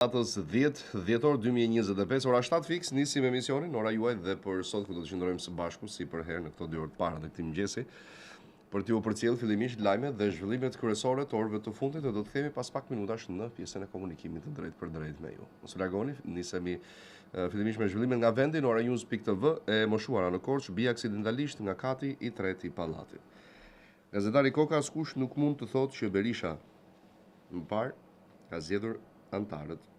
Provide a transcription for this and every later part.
Datës 10 dhjetor 2025, ora 7 fiks, nisim emisionin, ora juaj dhe për sot ku do të qëndrojmë së bashku, si për herë në këto 2 orë të para të këtij mëngjesi, për t'ju përcjell fillimisht lajmet dhe zhvillimet kryesore të orëve të fundit dhe do të themi pas pak minutash në pjesën e komunikimit të drejt për drejt me ju. Mos u largoni, nisemi fillimisht me zhvillimet nga vendi në oranews.tv e moshuara në Korçë, bie aksidentalisht nga kati i tretë i pallatit. Gazetari Koka askush nuk mund të thotë që Berisha më parë ka zgjedhur antarët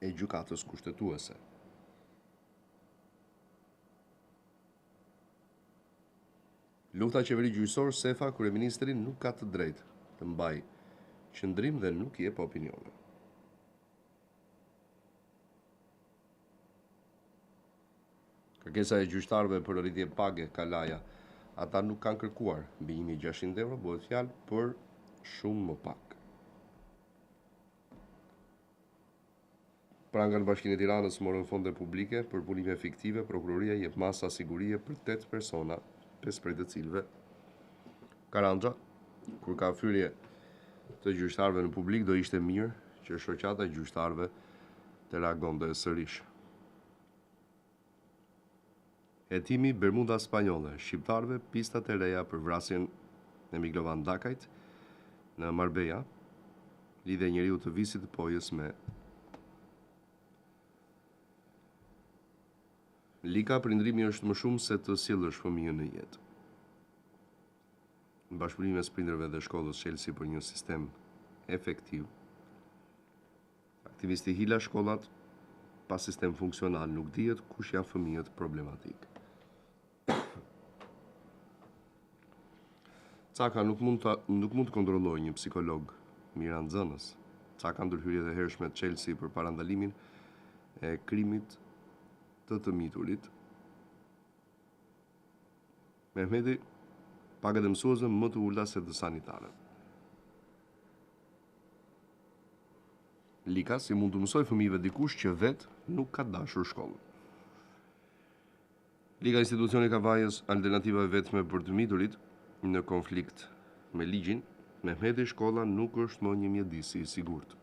e gjykatës kushtetuese. Lufta qeveri gjyqësor, Sefa, kryeministri nuk ka të drejtë të mbaj qëndrim dhe nuk jep opinione. Kërkesa e gjyqtarëve për rritje page kalaja, ata nuk kanë kërkuar mbi 1600 euro, bëhet fjalë për shumë më pak. Pranga në Bashkinë e Tiranës morën fonde publike për punime fiktive, prokuroria jep masa sigurie për 8 persona, 5 prej të cilëve Karandra, kur ka fyrje të gjyqtarëve në publik, do ishte mirë që shoqata e gjyqtarëve të reagonte sërish. Hetimi Bermuda Spanjolle, shqiptarëve pistat e reja për vrasjen e Miglovan Dakajt në Marbella, lidhje njeriu të visit të pojës me Lika, prindrimi është më shumë se të sjellësh fëmijën në jetë. Në bashkëpunim mes prindërve dhe shkollës Chelsea për një sistem efektiv. Aktivisti hila shkollat pa sistem funksional, nuk dihet kush janë fëmijët problematik. Caka nuk mund të kontrollojë një psikolog miranxënës. Caka ndërhyrjet e hershme të Chelsea për parandalimin e krimit të miturit. Mehmeti, pagat e mësuesve më të ulta se të sanitarët. Lika, si mund të mësoj fëmijëve dikush që vetë nuk ka dashur shkollën. Liga institucioni ka vajës alternativa e vetme për të miturit në konflikt me ligjin. Mehmeti, shkolla nuk është më një mjedisi i sigurt.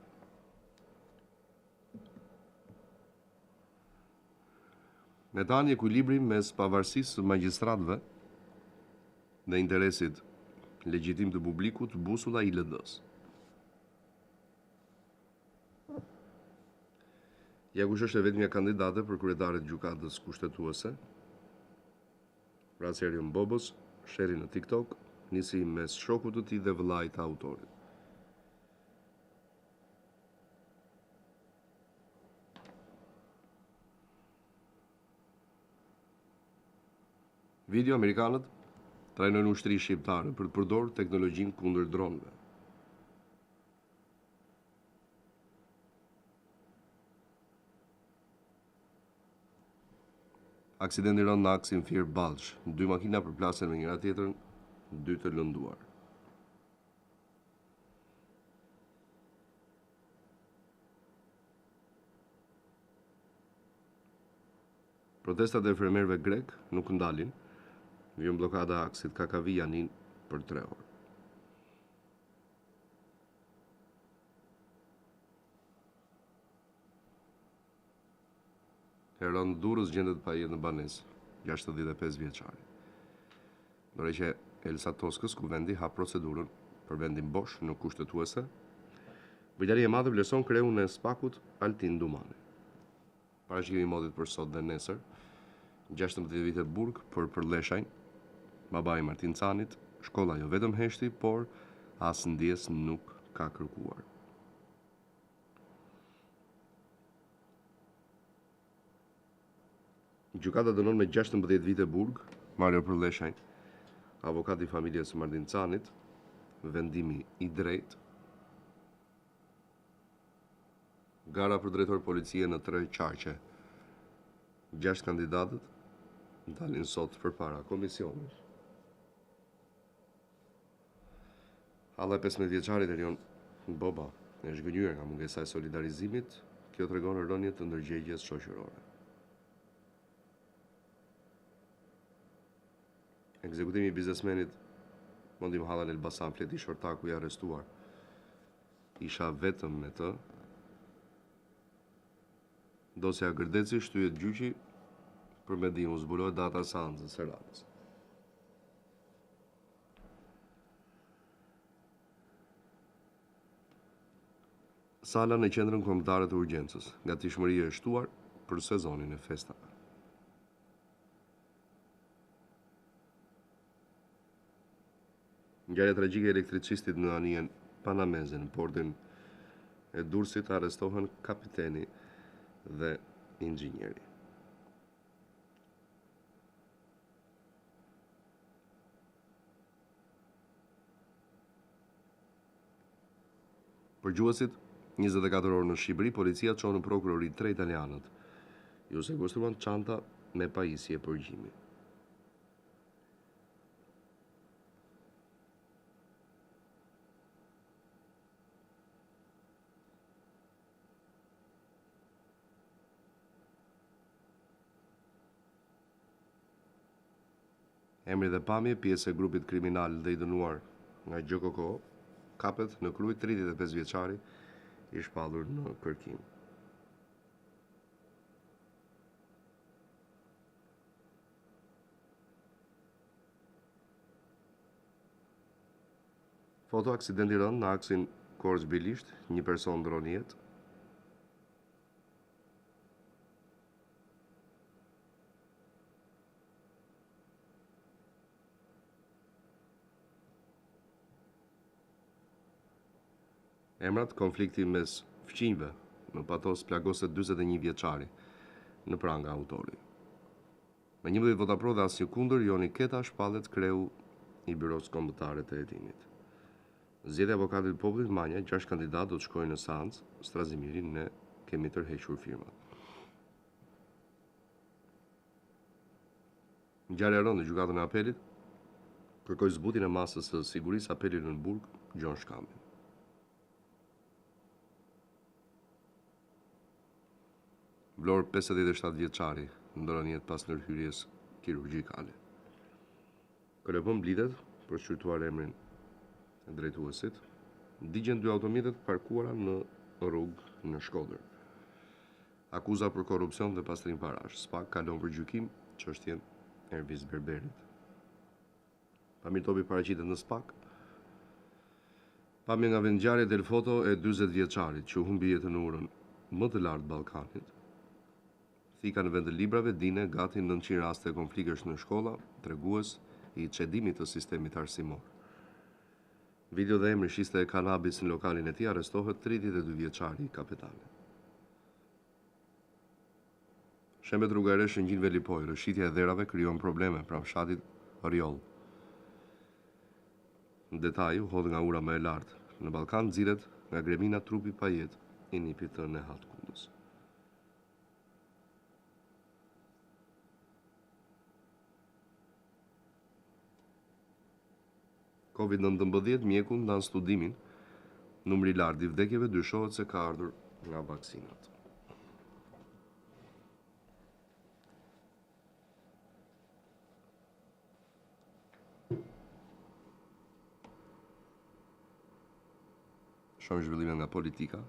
Me tani ekuilibri mes pavarësisë së magjistratëve dhe interesit legjitim të publikut, busulla i LD-s. Ja kush është e vetmja kandidate për kryetare të gjykatës kushtetuese. Racerion Bobos, sheri në TikTok, nisi mes shokut të tij dhe vëllait të autorit. Video amerikanët trajnojnë ushtri shqiptare për të përdorur teknologjinë kundër dronëve. Aksidenti rënd në aksin Fier-Ballsh, 2 makina përplasen me njëra tjetrën, 2 të lënduar. Protestat e fermerëve grek nuk ndalin. Vjen blokada aksit Kakavi-Janin për 3 orë. Heron Durrës gjendet pa jetë në banesë, 65 vjeçari. Ndërkohë që Elsa Toskës, kuvendi hap procedurën për vendin bosh në kushtetuese, Britania e Madhe vlerëson kreun e Spakut Altin Dumani. Parashikimi i modit për sot dhe nesër, 16 vite burg për Përlleshajn, babai Martin Canit, shkolla jo vetëm heshti, por as ndjes nuk ka kërkuar. Gjykata dënon me 16 vite burg Mario Përlleshajn, avokat i familjes së Martin Canit, vendimi i drejtë. Gara për drejtor policie në 3 qarqe. 6 kandidatët dalin sot përpara komisionit. Halla 15 vjeçarit Erion Boba është zhgënjur nga mungesa e solidarizimit, kjo tregon rënje të ndërgjegjes shoqërore. Ekzekutimi i biznesmenit Mondim Hallan Elbasan, fleti shortaku i arrestuar, isha vetëm me të, Dosja Gërdeci shtyhet gjyqi për mendim u zbulohet data e seancës së radhës. Sala në qendrën kombëtare të urgjencës, gatishmëria e shtuar për sezonin e festave. Ngjarja tragjike e elektricistit në anijen Panameze në portin e Durrësit arrestohen kapiteni dhe inxhinieri. Për gjuhësit, 24 orë në Shqipëri, policia çon në prokurori 3 italianët. Ju sekuestruan çanta me pajisje përgjimi. Emri dhe pamje, pjesë e grupit kriminal dhe i dënuar nga GKK, kapet në Krujt 35 vjeçari i shpallur në kërkim. Foto aksidenti rënd në aksin Korç-Bilisht, një person ndron jetë. Emrat, konflikti mes fqinjve në Patos plagoset 41 vjeçari në pranga autori. Me 11 vota pro dhe asnjë kundër, Joni Keta shpallet kreu i byros kombëtare të hetimit. Zgjedhja e avokatit të popullit Manja, 6 kandidat do të shkojnë në seancë, Strazimirin ne kemi tërhequr firmat. Ngjarja e rëndë në gjykatën e apelit kërkoi zbutjen e masës së sigurisë apeli në Burg, Gjon Shkambi. Vlorë 57 vjeçari ndron jetë pas ndërhyrjes kirurgjikale. KLP mblidhet për shqyrtuar emrin e drejtuesit. Digjen 2 automjetet parkuara në rrugë në Shkodër. Akuza për korrupsion dhe pastrim parash. SPAK kalon për gjykim çështjen Ervis Berberit. Pamir Topi paraqitet në SPAK. Pamje nga vendngjarja del foto e 40 vjeçarit që humbi jetën në urën më të lartë Ballkanit. Thika në vend të librave, dine gati 900 raste konfliktesh në shkolla, tregues i çedimit të sistemit arsimor. Video dhe emri shiste e kanabis në lokalin e tij, arrestohet 32 vjeçari i kapitani. Shembet rruga e re Shëngjin Velipoj, rëshitja e dherave krijon probleme pranë fshatit Rjoll. Në detaj, u hodh nga ura më e lartë. Në Ballkan nxirret nga gremina trupi pa jetë i nipit të Nehat Kundës. COVID-19, mjeku ndan studimin, numri i lartë i vdekjeve dyshohet se ka ardhur nga vaksinat. Shohim zhvillimet nga politika.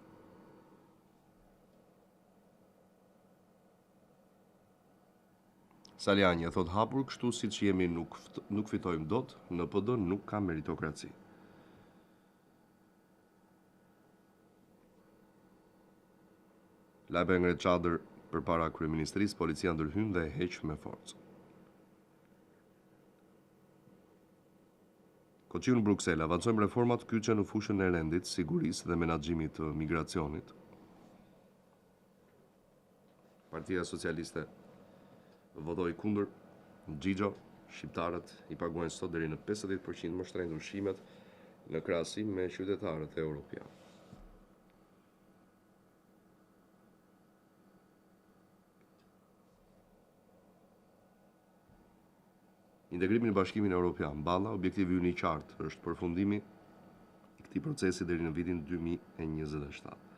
Saliani thot hapur kështu siç jemi nuk fitojmë dot, në PD nuk ka meritokraci. Lajbe ngre çadër përpara kryeministrisë, policia ndërhyn dhe e heq me forcë. Koqiu në Bruksel, avancojmë reformat kyçe në fushën e rendit, sigurisë dhe menaxhimit të migracionit. Partia Socialiste votoi kundër. Gjigjo, shqiptarët i paguajnë sot deri në 50% më shtrenjtë ushqimet në krahasim me qytetarët evropianë. Integrimi në Bashkimin Evropian, Balla, objektivi ynë i qartë është përfundimi i këtij procesi deri në vitin 2027.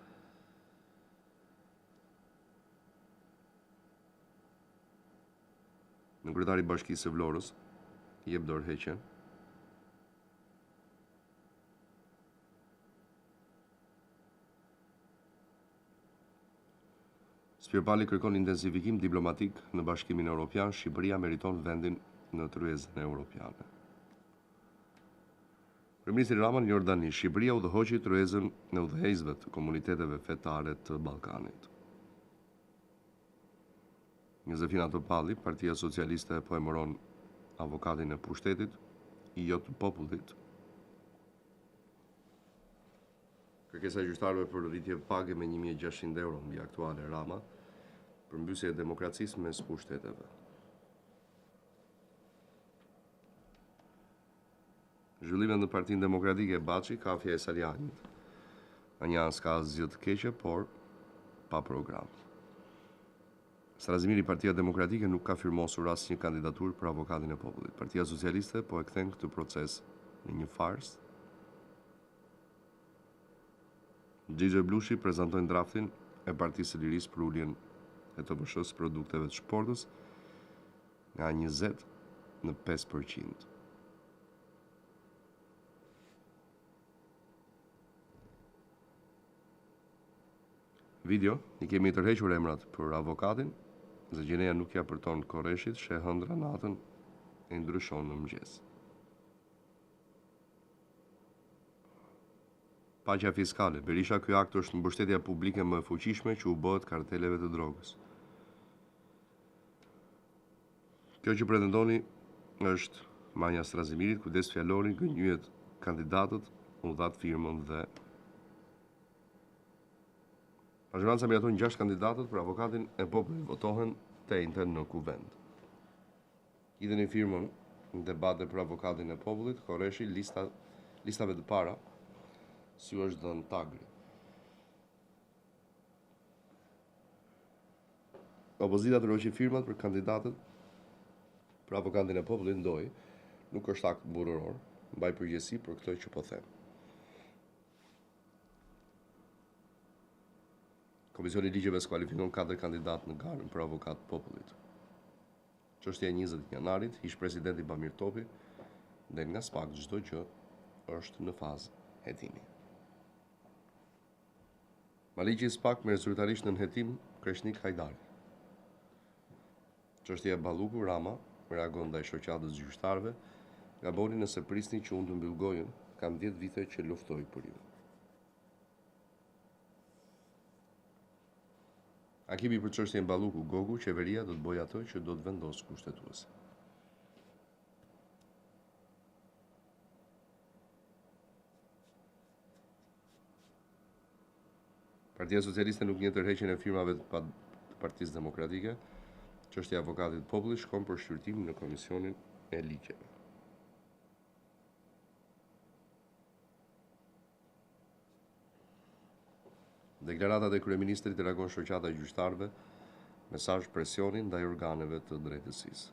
Në kryetari i Bashkisë së Vlorës jep dorëheqjen. Spirpali kërkon intensifikim diplomatik në Bashkimin Evropian, Shqipëria meriton vendin në tryezën evropiane. Kryeministri Rama në Jordani, Shqipëria udhëhoqi tryezën në udhëheqësve të komuniteteve fetare të Ballkanit. Josefina Topalli, Partia Socialiste po emëron avokatin e pushtetit, i jo të popullit. Kërkesa e gjyqtarëve për rritje page me 1.600 euro mbi aktuale Rama, përmbysje e demokracisë mes pushteteve. Zhvillimet në Partinë Demokratike Baçi, kafja e Salianit. Anjas ka asgjë të keqe, por pa program. Strazimiri Partia Demokratike nuk ka firmosur asnjë kandidaturë për avokatin e popullit. Partia Socialiste po e kthen këtë proces në një farsë. Xhixhe Blushi prezantojnë draftin e Partisë së Lirisë për uljen e TPSH-s produkteve të shportës nga 20 në 5%. Video, i kemi tërhequr emrat për avokatin, Zëgjeneja nuk ja përton Koreshit, sheh hëndra natën e ndryshon në mëngjes. Paqja fiskale. Berisha, ky akt është mbështetja publike më e fuqishme që u bëhet karteleve të drogës. Kjo që pretendoni është marrja Strazimirit, kujdes fjalorin, gënjyet kandidatët, u dhat firmën dhe Mazhoranca miraton 6 kandidatët për avokatin e popullit, votohen të njëjtën në kuvend. Idheni firmën në debate për avokatin e popullit, Koreshi, listave të para, si është dhënë Tagri. Opozita të roqi firmat për kandidatët për avokatin e popullit ndoi, nuk është akt burror, mbaj përgjegjësi për këtë që po them. Komisioni i ligjeve skualifikon 4 kandidatë në garën për avokat popullit. Çështja e 20 janarit, ish presidenti Bamir Topi, del nga SPAK, çdo gjë është në fazë hetimi. Maliqi i SPAK merr zyrtarisht në hetim Kreshnik Hajdari. Çështja e Balluku Rama reagon ndaj shoqatës gjyqtarëve, gaboni nëse prisni që unë të mbyll gojën, kam 10 vite që luftoj për ju. Akimi për çështjen Balluku Gogu, qeveria do të bëjë atë që do të vendosë kushtetuesi. Partia Socialiste nuk njeh tërheqjen e firmave të Partisë Demokratike. Çështja e avokatit të popullit shkon për shqyrtim në Komisionin e Ligjeve. Deklaratat e kryeministrit reagon shoqata e gjyqtarëve, mesazh presioni ndaj organeve të drejtësisë.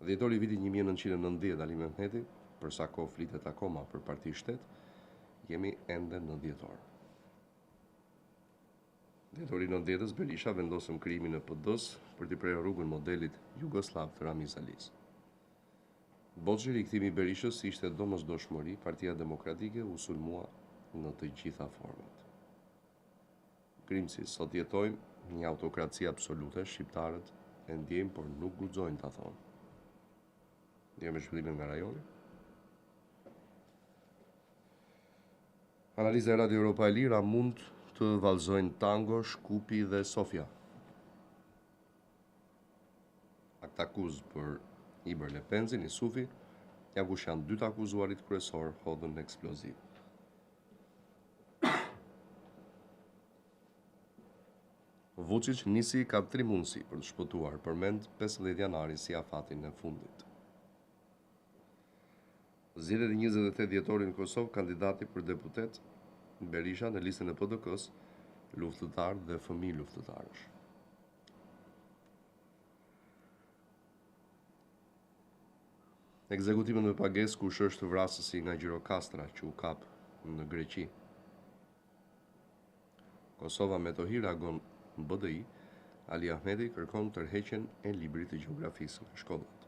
Dhjetori i vitit 1990 Ali Mehmeti, për sa kohë flitet akoma për parti shtet, jemi ende në dhjetor. Dhjetori i 90-s Berisha vendosëm krimin e PD-s për t'i prerë rrugën modelit Jugoslav të Ramiz Alis. Boxhi rikthimi i Berishës ishte domosdoshmëri, Partia Demokratike u sulmua në të gjitha format. Grimsi, sot jetojmë një autokraci absolute, shqiptarët e ndjejmë, por nuk guxojnë ta thonë. Dhe me zhvillimin nga rajoni. Analiza e Radio Europa e Lira mund të vallëzojnë Tango, Shkupi dhe Sofia. Akt akuz për Iber Lepenzin, i Sufi, janë kush janë 2 akuzuarit kryesor hodhën eksploziv. Vučić nisi ka 3 mundësi për të shpëtuar, përmend 15 janari si afatin e fundit. Zgjedhjet e 28 dhjetorit në Kosovë, kandidati për deputet Berisha në listën e PDK-s, luftëtar dhe fëmijë luftëtarësh. Ekzekutimin me pagesë kush është vrasësi nga Gjirokastra që u kap në Greqi. Kosova me tohi reagon në BDI, Ali Ahmeti kërkon tërheqjen e librit të gjeografisë nga shkollat.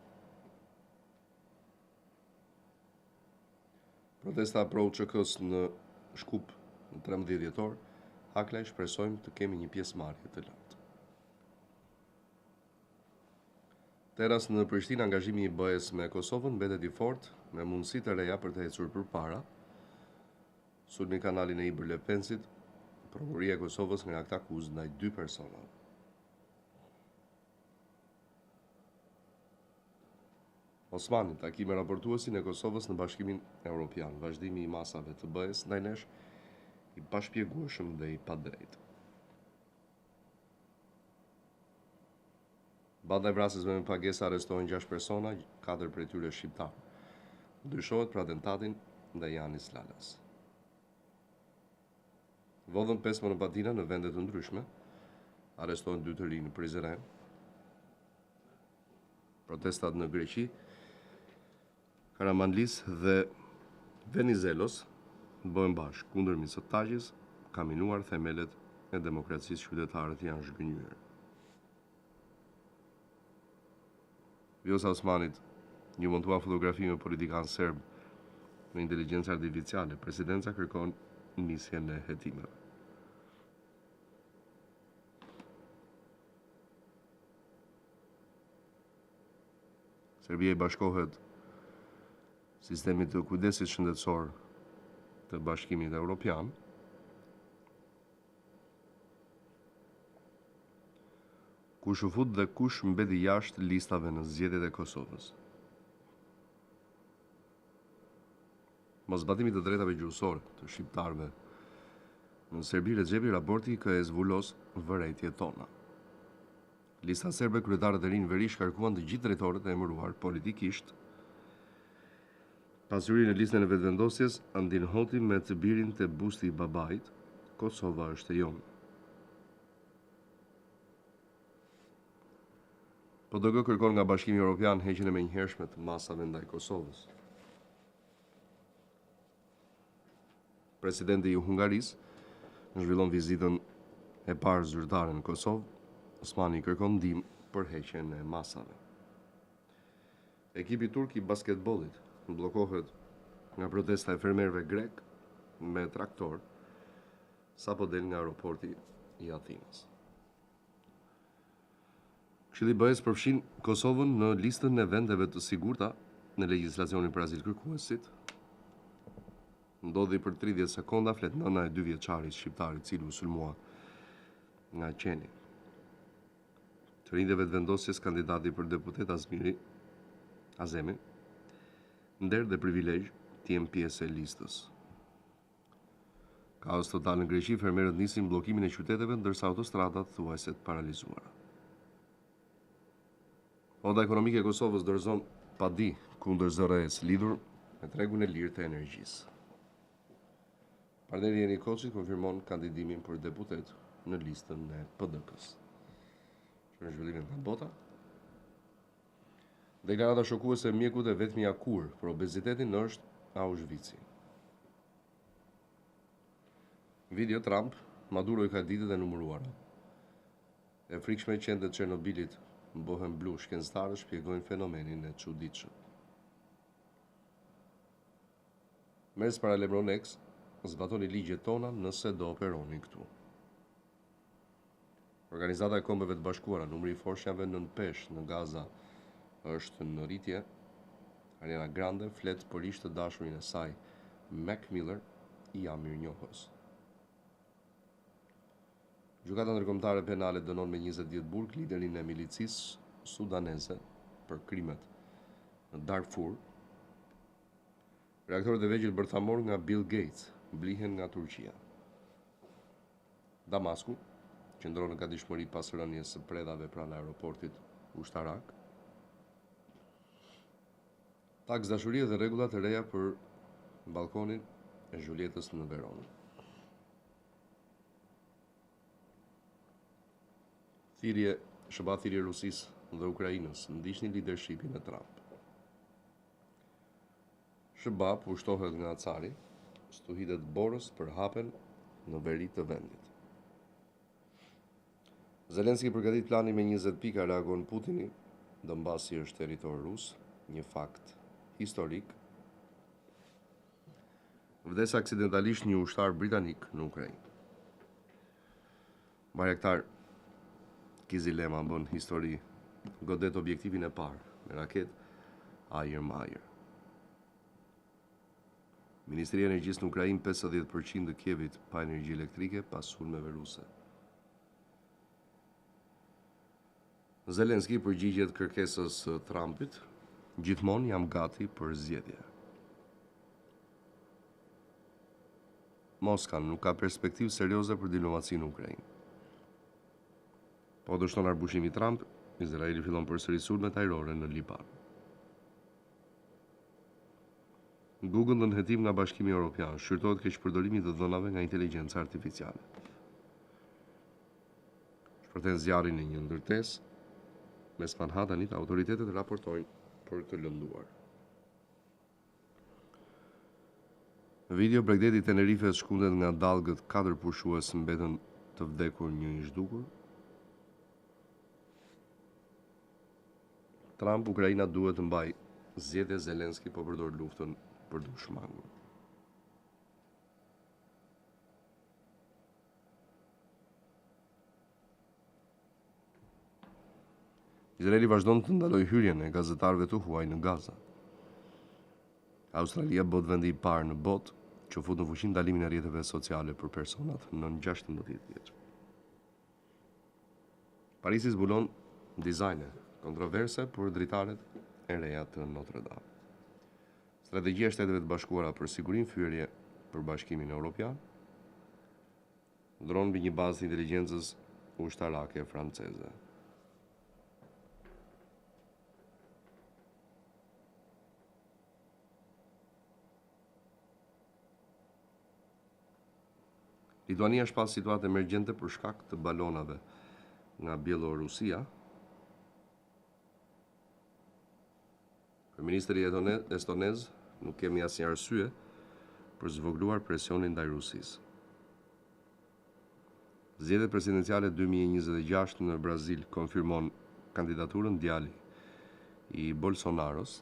Protesta pro ÇK-s në Shkup në 13 dhjetor, Haklaj shpresojmë të kemi një pjesëmarrje të lartë. Teras në Prishtinë, angazhimi i BE-s me Kosovën mbetet i fortë, me mundësi të reja për të ecur përpara. Sulmi kanalin e Ibër Lepensit, prokuroria e Kosovës nga akt akuzë ndaj 2 personave. Osmani, takime raportuesin e Kosovës në Bashkimin Evropian, vazhdimi i masave të BE-s ndaj nesh i pashpjegueshëm dhe i padrejtë. Banda e vrasësve me pagesë arrestohen 6 persona, 4 prej tyre shqiptarë. Dyshohet për atentatin ndaj Janis Lalas. Vodhën 5 monopatina në vende të ndryshme, arrestohen 2 të rinj në Prizren. Protestat në Greqi, Karamanlis dhe Venizelos bëhen bashkë kundër Mitsotakis, ka minuar themelet e demokracisë, qytetarët janë zhgënjur. Vjosa Osmanit një montua fotografi me politikan serb me inteligjencë artificiale. Presidenca kërkon nisjen e hetimeve. Serbia i bashkohet sistemit të kujdesit shëndetësor të Bashkimit Evropian. Kush u fut dhe kush mbeti jashtë listave në zgjedhjet e Kosovës. Mosbatimi të drejtave gjuhësore të shqiptarëve në Serbi, Rexhepi, raporti KS Vulos vërejtjet tona. Lista serbe, kryetarët e rinj veri shkarkuan të gjithë drejtorët e emëruar politikisht. Pas hyri në listën e vetëvendosjes, Andin Hoti me të birin të busti i babait, Kosova është e jonë. PDG kërkon nga Bashkimi Evropian heqjen e menjëhershme të masave ndaj Kosovës. Presidenti i Hungarisë zhvillon vizitën e parë zyrtare në Kosovë. Osmani kërkon ndihmë për heqjen e masave. Ekipi turk i basketbollit bllokohet nga protesta e fermerëve grek me traktor sapo del nga aeroporti i Athinës. Këshilli i BE-s përfshin Kosovën në listën e vendeve të sigurta në legjislacionin për azil kërkuesit. Ndodhi për 30 sekonda, flet nëna e 2 vjeçarit shqiptar i cili u sulmua nga qeni. Të rinjtë e vetëvendosjes, kandidati për deputet Azemi, nder dhe privilegj të jenë pjesë e listës. Kaos total në Greqi, fermerët nisin bllokimin e qyteteve, ndërsa autostradat thuajse të paralizuara. Onda ekonomike e Kosovës dorëzon padi kundër ZRE-s lidhur me tregun e lirë të energjisë. Partneri Eni Koçit konfirmon kandidimin për deputet në listën e PDK-s. Në zhvillimin nga bota. Deklarata shokuese e mjekut e vetmja kur për obezitetin është Auschwitz. Video Trump, Maduro i ka ditët e numëruara. E frikshme qendret Çernobilit bëhen blu, shkencëtarët shpjegojnë fenomenin e çuditshëm. Mes para Lebronex, zbatoni ligjet tona nëse do operoni këtu. Organizata e Kombeve të Bashkuara, numri i forshnjave nën peshë në Gaza është në rritje. Ariana Grande flet për ish të dashurin e saj, Mac Miller, i mirënjohës. Gjykata ndërkombëtare penale dënon me 20 vjet burg liderin e milicisë sudaneze për krimet në Darfur. Reaktorët e vegjël bërthamor nga Bill Gates blihen nga Turqia. Damasku qëndron në gatishmëri pas rënies së predhave pranë aeroportit ushtarak. Taks dashurie dhe rregulla të reja për balkonin e Julietës në Veronë. Thirrje Rusisë dhe Ukrainës ndiqni leadershipin e Trump. SBA pushtohet nga cari, stuhidet borës për hapen në veri të vendit. Zelenski përgatit plani me 20 pika, reagon Putini, Donbasi është territor rus, një fakt historik. Vdes aksidentalisht një ushtar britanik në Ukrainë. Bayraktar Kizilema bën histori, godet objektivin e parë me raket ajër më ajër. Ministria e Energjisë në Ukrainë 50% të Kievit pa energji elektrike pas sulmeve ruse. Zelenski përgjigjet kërkesës së Trumpit, gjithmonë jam gati për zgjedhje. Moska nuk ka perspektivë serioze për diplomacinë në Ukrainë. Po dështon arbushimi Trump, Izraeli fillon përsëri sulmet ajrore në Liban. Google në nënhetim nga Bashkimi Evropian, shqyrtohet keq përdorimi të dhënave nga inteligjenca artificiale. Shpërthen zjarri në një ndërtesë mes Manhattanit, autoritetet raportojnë për të lënduar. Video Bregdeti Tenerifes shkundet nga dallgët 4 pushues mbetën të vdekur, një i zhdukur. Trump, Ukraina duhet të mbaj zgjedhje, Zelenski po përdor luftën për të shmangur. Izraeli vazhdon të ndaloj hyrjen e gazetarëve të huaj në Gaza. Australia bot vendi i parë në botë që fut në fuqi ndalimin e rrjeteve sociale për personat nën 16 vjeç. Parisi zbulon dizajne kontroverse për dritaret e reja të Notre Dame. Strategjia e Shteteve të Bashkuara për sigurinë fyerje për Bashkimin Evropian, ndron mbi një bazë të inteligjencës ushtarake franceze. Lituania shpas situatë emergjente për shkak të balonave nga Bielorusia. Kryeministri estonez nuk kemi asnjë arsye për zvogluar presionin ndaj Rusisë. Zgjedhjet presidenciale 2026 në Brazil konfirmon kandidaturën djali i Bolsonaros.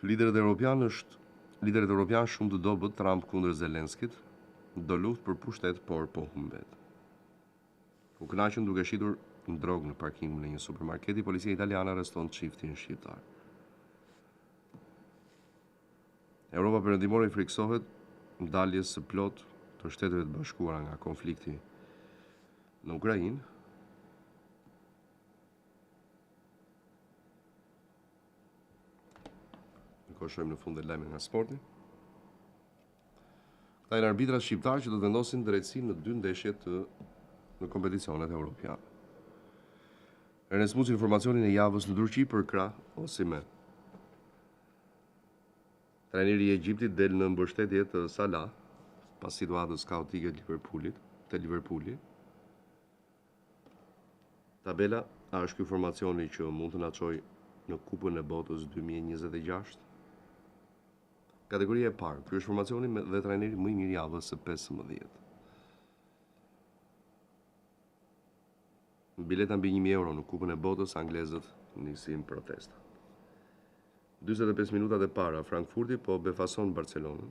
Liderët Evropian shumë të dobët, Trump kundër Zelenskit, do luftë për pushtet, por po humbet. U kënaqën duke shitur drogë në parkingun e një supermarketi, policia italiane arreston çiftin shqiptar. Europa perëndimore i friksohet daljes së plot të Shteteve të Bashkuara nga konflikti në Ukrainë. Shojmë në fund e lajmit nga sporti. Këta janë arbitrat shqiptarë që do të vendosin drejtësinë në 2 ndeshje në kompeticionet evropiane. Ernest Muçi informacionin e javës në Turqi për krah Osimhen. Trajneri i Egjiptit del në mbështetje të Salah pas situatës kaotike të Liverpoolit. Tabela është ky informacioni që mund të na çojë në Kupën e Botës 2026. Kategoria e parë, ky është formacioni dhe trajneri më i mirë javës së 15. Bileta mbi 1.000 euro në Kupën e Botës, anglezët nisin protesta. 45 minutat e para, Frankfurti po befason Barcelonën.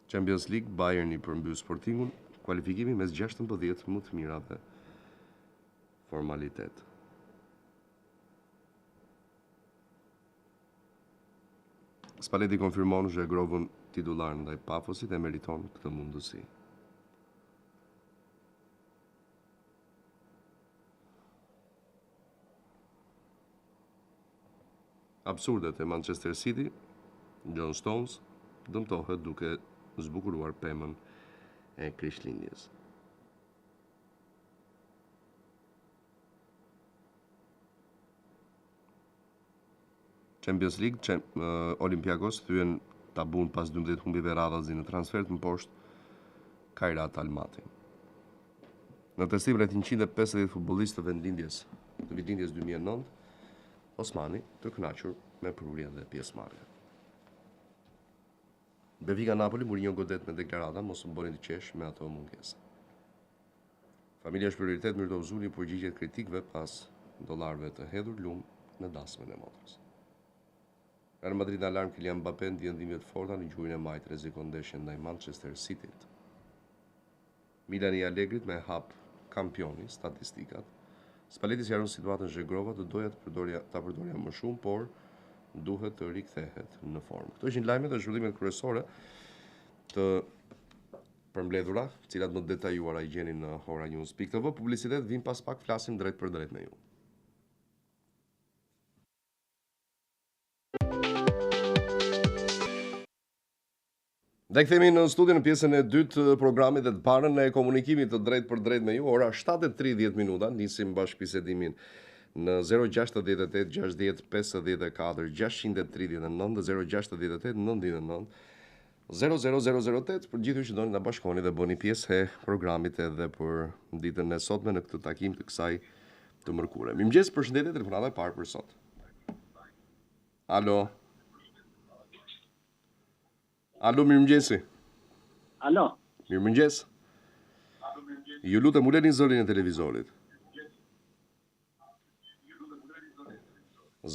Champions League, Bayern i përmbys Sportingun, kualifikimi mes 16 më të mirave formalitet. Spalletti konfirmon Zhegrovën titullar ndaj Pafosit e meriton këtë mundësi. Absurdet e Manchester City, John Stones dëmtohet duke zbukuruar pemën e Krishtlindjes. Champions League, Olympiakos thyen tabun pas 12 humbive radhazi në transfer të mposhtë Kairat Almaty. Në testim rreth 150 futbollistë të vendlindjes 2009, Osmani të kënaqur me prurjen dhe pjesëmarrjen. Benfica Napoli, Mourinho godet me deklarata mos u bëni të qesh me ato mungesa. Familja është prioritet, Mirtovzuni përgjigjet kritikëve pas dollarëve të hedhur lum në dasmën e motrës. Real Madrid në alarm Kylian Mbappé ndjen dhimbje të forta në gjurin e majt, rrezikon ndeshjen ndaj Manchester City-t. Milani i Allegrit me hap kampioni, statistikat. Spalletti sqaron situatën Zhegrova, të doja ta përdorja më shumë, por duhet të rikthehet në formë. Këto ishin lajmet dhe zhvillimet kryesore të përmbledhura, të cilat më detajuara i gjeni në horanews.tv. Publicitet vin pas pak, flasim drejt për drejt me ju. Dhe kthehemi në studio në pjesën e dytë të programit dhe të parën e komunikimit të drejt për drejt me ju. Ora 7:30 minuta, nisim bashkëbisedimin në 068 60 54 639 dhe 068 99 00008 për gjithë që doni ta bashkoni dhe bëni pjesë e programit edhe për ditën e sotme në këtë takim të kësaj të mërkure. Mirëmëngjes, përshëndetje, telefonata e parë për sot. Alo. Alo, mirëmëngjesi. Alo. Mirëmëngjes. Ju lutem uleni zërin e televizorit.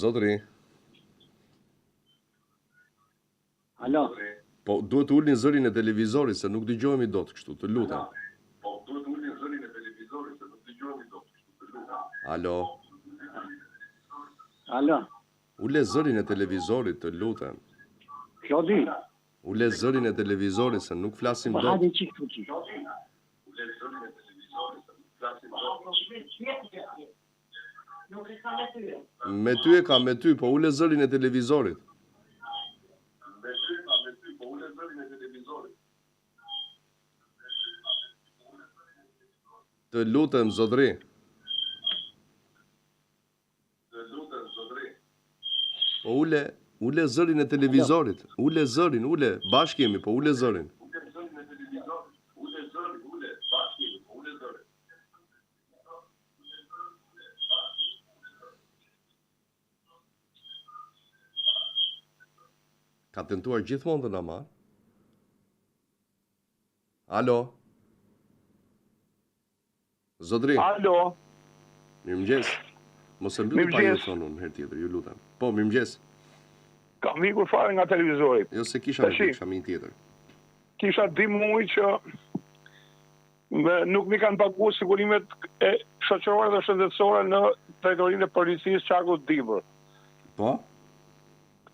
Zotri. Alo. Po, duhet të ulni zërin e televizorit, se nuk dëgjohemi dot kështu, të lutem. Alo. Alo. Ule zërin e televizorit, të lutem. Kjo di. Ule zërin e televizorit, se nuk flasim Po dot. hajde qik të qik. Me ty e ka, me ty, po ule zërin e televizorit. Të lutem, zotri. Po ule zërin e televizorit. Ule zërin, bashkë jemi, po ule zërin. Ka tentuar gjithmonë të na marr. Alo. Zotri. Alo, Mirëmëngjes. Mos e mbylli pa ju thonë unë herë tjetër, ju lutem. Po, mirëmëngjes. kam ikur fare nga televizori. Jo se kisha një tjetër. Kisha 2 muaj që nuk mi kanë paguar sigurimet e shoqërore dhe shëndetësore në drejtorinë e policisë Qarku Dibër. Po?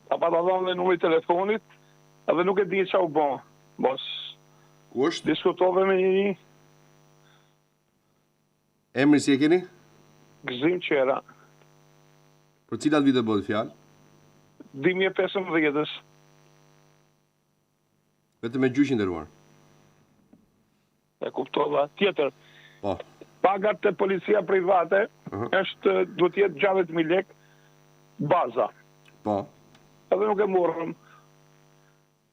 Ta pa ta dhënë dhe numri telefonit, edhe nuk e di ç'a u bë. Mos Ku është? diskutove me një Emri si e keni? Gzim Qera, Për cilat vite bëhet fjalë? 2015-s. Vetëm me gjyqin nderuar. E kuptova. Tjetër, Po. pagat të policia private është duhet të jetë 60.000 lekë baza. Po. Edhe nuk e morëm.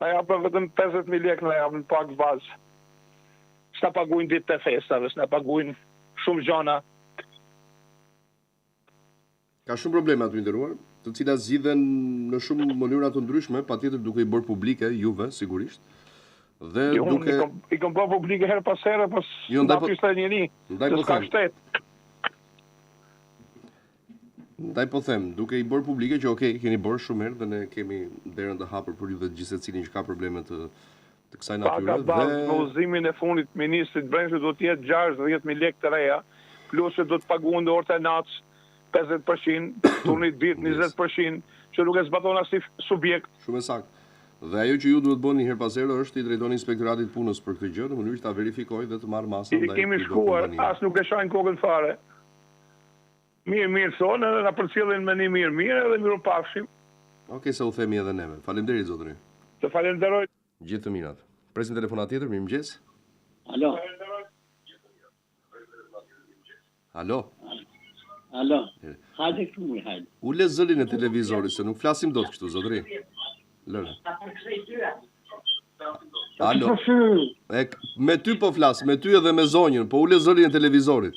Na japën vetëm 50.000 lekë, na japën pak bazë. S'na paguajnë ditë të festave, s'na paguajnë shumë gjana. Ka shumë probleme aty nderuar, të cilat zgjidhen në shumë mënyra të ndryshme, patjetër duke i bërë publike juve sigurisht. Dhe Jo, duke i kam bërë publike her pas here, pas Jo, ndaj nga po- pista njëri. ndaj Se po s'ka them. shtet. Ndaj po them, duke i bërë publike që okay, keni bërë shumë herë dhe ne kemi derën të hapur për ju dhe gjithë secilin që ka probleme të kësaj natyre Paga bazë në dhe udhëzimin e fundit ministrit Brendshit do të jetë 60.000 lekë të reja, plus që do të paguhen dhe orët e natës 50%, turnit ditë 20%, që nuk e zbaton asnjë subjekt. shumë e saktë. Dhe ajo që ju duhet bëni her pas here është i drejtoni inspektoratit punës për këtë gjë në mënyrë që ta verifikojë dhe të marrë masën I kemi këtyre shkuar, kompanive. as nuk e shajnë kokën fare. Mirë thonë, edhe na përcjellin me një mirë edhe miru pafshim. Okej, se u themi edhe neve. Faleminderit zotëri. Të falenderoj. Gjithë të mirat. Presim telefonat tjetër, mirëmëngjes. Alo. Alo. Alo. Hajde këtu më hajde. Ule zërin e televizorit, se nuk flasim dot kështu, zotëri. Lëre. Alo. Me ty po flas, me ty edhe me zonjën, po ule zërin e televizorit.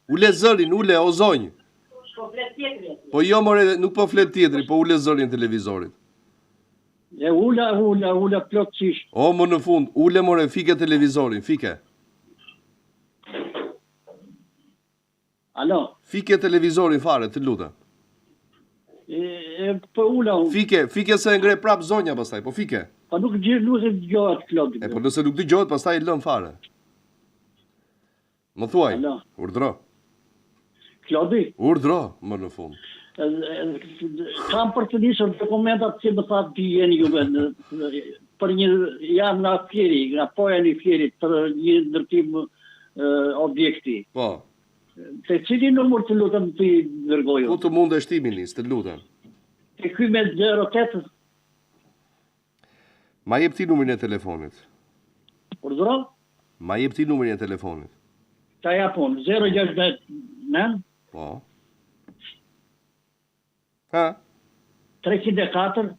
Ule zërin, o zonjë. Po jo more, nuk po flet tjetri, po ule zërin e televizorit. E ula plotësisht. O, më në fund, ule more, fike televizorin, fike. Alo, Fike televizorin fare, të lutem. po ula unë. Fike se ngre prap zonja pastaj, po fike. Po nuk se dëgjohet Klodi. Po nëse nuk dëgjohet, pastaj lëm fare. Më thuaj, Alo. urdhro. Klodi, Urdhro, më në fund. kam për të nisur dokumentat që më thatë ti jeni juve për një janë nga fjeri, nga poja një fjerit për një ndërtim objekti. Po, Se cili numër të lutem të dërgoju? ku të mund e shtimin nis, të lutem. Të ky me 08, Ma jep ti numrin e telefonit. urdhro? Ma jep ti numrin e telefonit. Ta japon, 069 Po. Ha? 304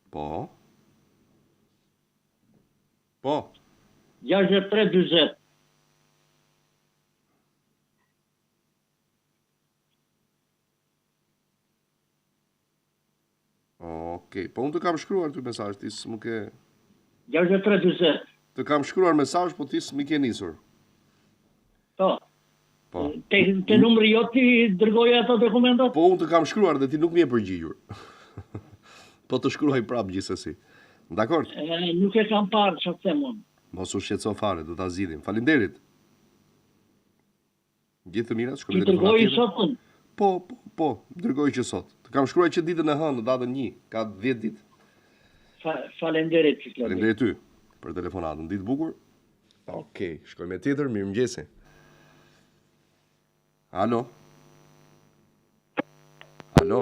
Po. Po. 6320. Okej, po unë të kam shkruar të mesazh, ti s'më ke... 6320. Të kam shkruar mesazh, po ti s'më ke nisur. Po. Po. Te numri jot ti dërgoj ato dokumentat? Po unë të kam shkruar dhe ti nuk më je përgjigjur. Po të shkruaj prapë gjithsesi. Dakor? Nuk e kam parë, çfarë të them unë. Mos u shqetëso fare, do ta zgjidhim. Faleminderit. Gjithë të mirat, Ti shkojmë dërgoj sot unë. Po, dërgoj që sot. Të kam shkruar që ditën e hënë, në datën 1, ka 10 ditë. Faleminderit që Klodi. Faleminderit ty për telefonatën. Ditë bukur. Okej, shkojmë me tjetër, mirëmëngjesi. Alo. Alo.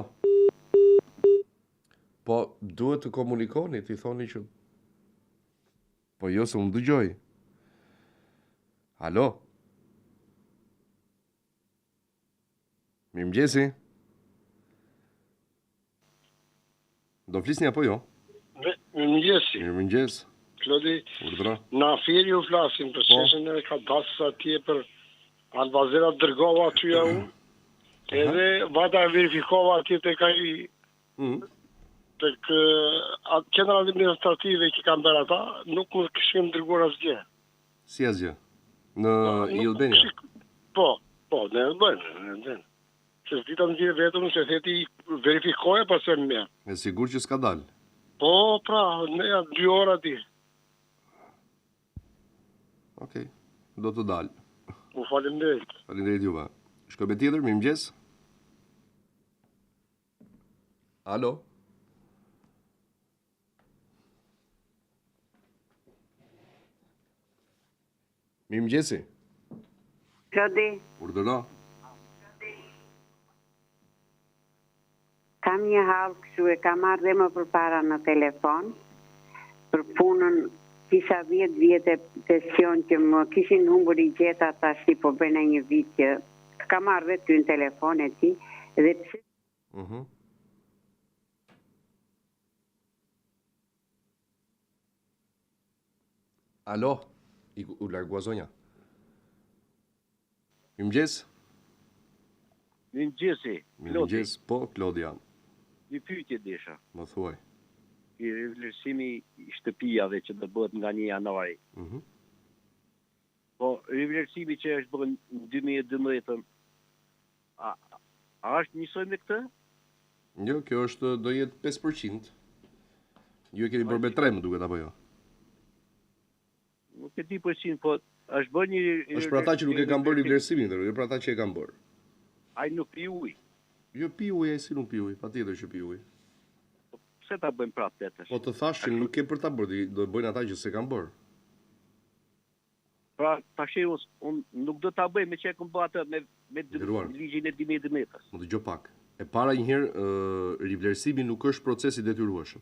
Po, duhet të komunikoni, ti thoni që... Po jo, se unë dëgjoj. Alo. Mirëmëngjesi. Do flisni apo jo? Mirëmëngjesi. Mirëmëngjes. Klodi, Urdhra. na feri ju flasim për sesën e ka dasë atje për Albazera dërgova aty ja unë. Edhe vata verifikova atje të ka i të qendra administrative që kanë bërë ata, nuk më këshim dërguar asgjë. Si asgjë? Në Albania? Po, në Albania. Se s'dita në gjithë vetëm se theti verifikoja pas e më. E sigur që s'ka dalë? Po, pra, ne janë 2 ora ti. Okej, do të dalë. U faleminderit. Faleminderit juve. Shkojmë tjetër, mirëmëngjes. Alo. Mirëmëngjesi. Klodi, Urdhëro. kam një hall kështu e kam marrë dhe më përpara në telefon për punën. Kisha 10 vjetë pension që më kishin humbur I gjeta tash po bëna një vit që kam marrë dhe ty në telefon e ti dhe pse Alo, u largua zonja. Mirëmëngjes. Mirëmëngjesi. Mirëmëngjes, po, Klodi jam. Një pyetje desha. Më thuaj. I rivlerësimi I shtëpijave që do bëhet nga 1 janari. Po, rivlerësimi që është bërë në 2012, a është njësoj me këtë? Jo, kjo është do jetë 5%. Ju e keni bërë me 3, më duket apo jo? Nuk e di përsin, po është bërë një... Është për ata që nuk e kanë bërë rivlerësimin, jo për ata që e kanë bërë. Ai nuk pi ujë. Jo pi ujë, ai si nuk pi ujë, patjetër që pi ujë. Pse ta bëjmë prapë tetësh? Po të thash që nuk ke për ta bërë, do bëjnë ata që s'e kanë bërë. Pra, tash unë nuk do ta bëj me që e kam bërë atë me ligjin e 2012-s. Më dëgjoj pak. E para një herë rivlerësimi nuk është proces I detyrueshëm.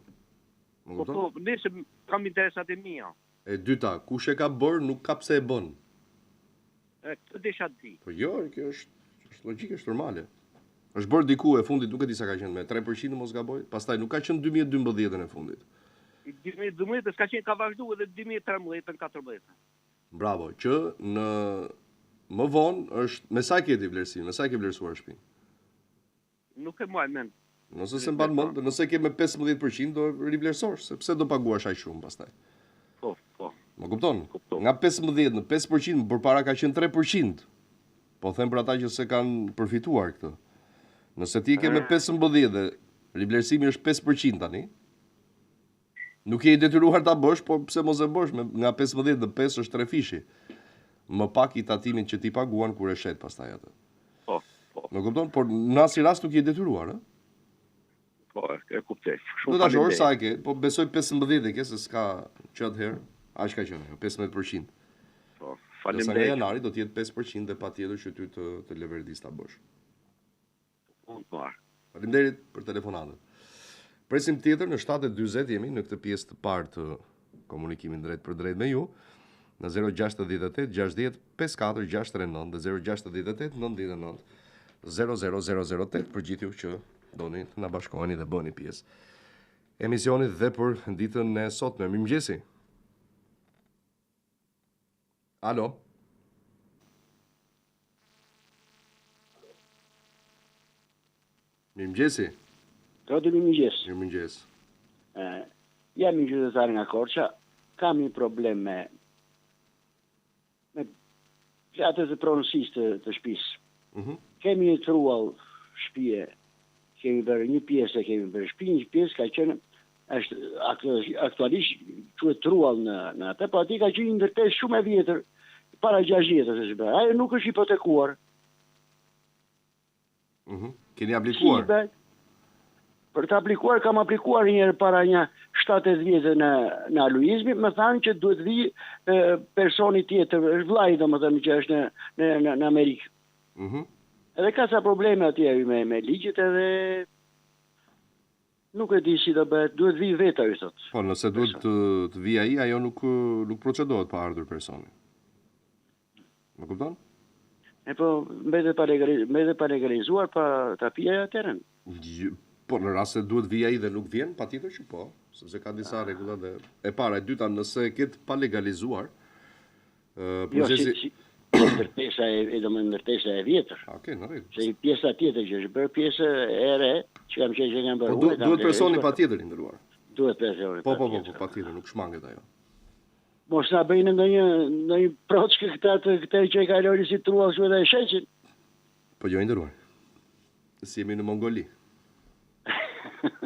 Më kupton? Po, nëse kam interesat e mia. E dyta, kush e ka bërë nuk ka pse e bën. Këtë desha di. Po jo, kjo është logjike, është normale. Është bërë diku e fundit, nuk e di sa ka qenë me 3% mos gaboj, pastaj nuk ka qenë 2012-ën e fundit. 2012 s'ka qenë ka vazhdu edhe 2013-14. Bravo, që në më vonë është me sa ke ti vlerësim, me sa ke vlerësuar shtëpinë? Nuk e muaj mend. Nëse se mban mend, nëse ke me 15% do rivlerësosh, sepse do paguash aq shumë pastaj. Po. Më kupton? Nga 15 në 5% përpara ka qenë 3%. Po Po them për ata që se kanë përfituar këtë. Nëse ti ke me 15 dhe rivlerësimi është 5% tani, nuk je i detyruar ta bësh, po pse mos e bësh, nga 15 dhe 5 është 3 fishi. Më pak i tatimin që ti paguan kur e shet pastaj atë. Po. Më kupton? Por në asnjë rast nuk je i detyruar, ë? Po, e kuptoj. Do ta shohësh sa e ke, po besoj 15 e ke se s'ka që atëherë, aq ka qenë, 15%. Po, Sa nga faleminderit. janari do të jetë 5% dhe patjetër që ty të leverdis ta bësh. Faleminderit për telefonatën. Presim tjetër në 7:40 jemi në këtë pjesë të parë të komunikimit drejt për drejt me ju në 068 60 54 639 dhe 068 99 00008 për gjithë ju që doni të na bashkoheni dhe bëni pjesë emisionit dhe për ditën e sotme. Mirëmëngjesi. Alo. Mirëmëngjesi. Rodi mirëmëngjes. Mirëmëngjes. Jam një qytetar nga Korça, kam një problem me platët e pronësisë të shtëpisë. Kemi një truall shtëpie, kemi bërë një pjesë, kemi bërë shtëpi, një pjesë ka qenë është aktualisht quhet truall në atë, po aty ka qenë një ndërtesë shumë e vjetër, para 6 vjetësh është bërë. Ajo nuk është hipotekuar. Keni aplikuar? Për të aplikuar, kam aplikuar njërë para një 7-8 vjetë në aluizmi, më thanë që duhet vi personi tjetër, është vllai domethënë që është në Amerikë. Edhe ka sa probleme atje me ligjet edhe nuk e di si do bëhet, duhet vi vetë ai thotë. Po, nëse duhet të vi ai, ajo nuk procedohet pa ardhur personi. Më kupton? Po, mbetet pa legalizuar pa ta pije atërën. Po, në rast se duhet vi ai dhe nuk vjen, patjetër që po, sepse ka disa rregulla dhe e para, e dyta, nëse ket pa legalizuar, procesi ndërtesa e vjetër. Okej, në rregull. Se pjesa tjetër që është bërë pjesë e re, që kam qenë që kam bërë. Po duhet personi patjetër i ndëruar. Duhet personi. Po, patjetër, nuk shmanget ajo. Mos na bëjnë ndonjë proçkë këta që e kalojnë si truall kështu edhe e sheqin. Po jo i ndëruar. Si jemi në Mongoli.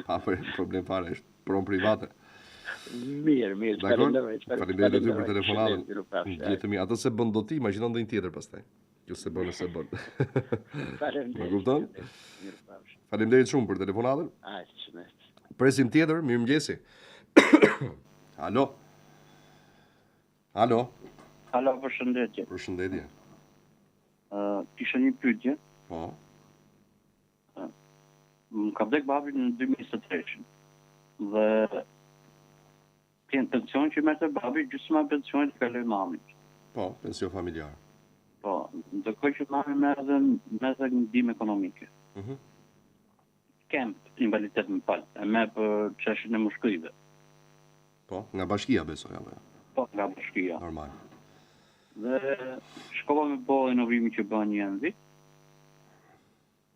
Pa problem fare, është pronë private. Mirë, faleminderit ty për telefonatën. Gjithëmi, atë se bën do ti, imagjinon ndonjë tjetër pastaj. Kjo se bën se bën. Faleminderit. Më kupton? Faleminderit shumë për telefonatën. Presim tjetër, mirëmëngjesi. Alo. Alo, përshëndetje. Përshëndetje. Kisha një pyetje. Po. Më ka vdek babi në 2023. Dhe pension që merrte babi, gjysma pensionit kaloi mamit. Po, pension familjar. Po, ndërkohë që mami merr edhe ndihmë ekonomike. Kem invaliditet më fal, e merr për çështjen e mushkërive. Po, nga bashkia besoj apo? Po, nga bashkia. Normal. Dhe shkova me bo renovimin që bën një vit.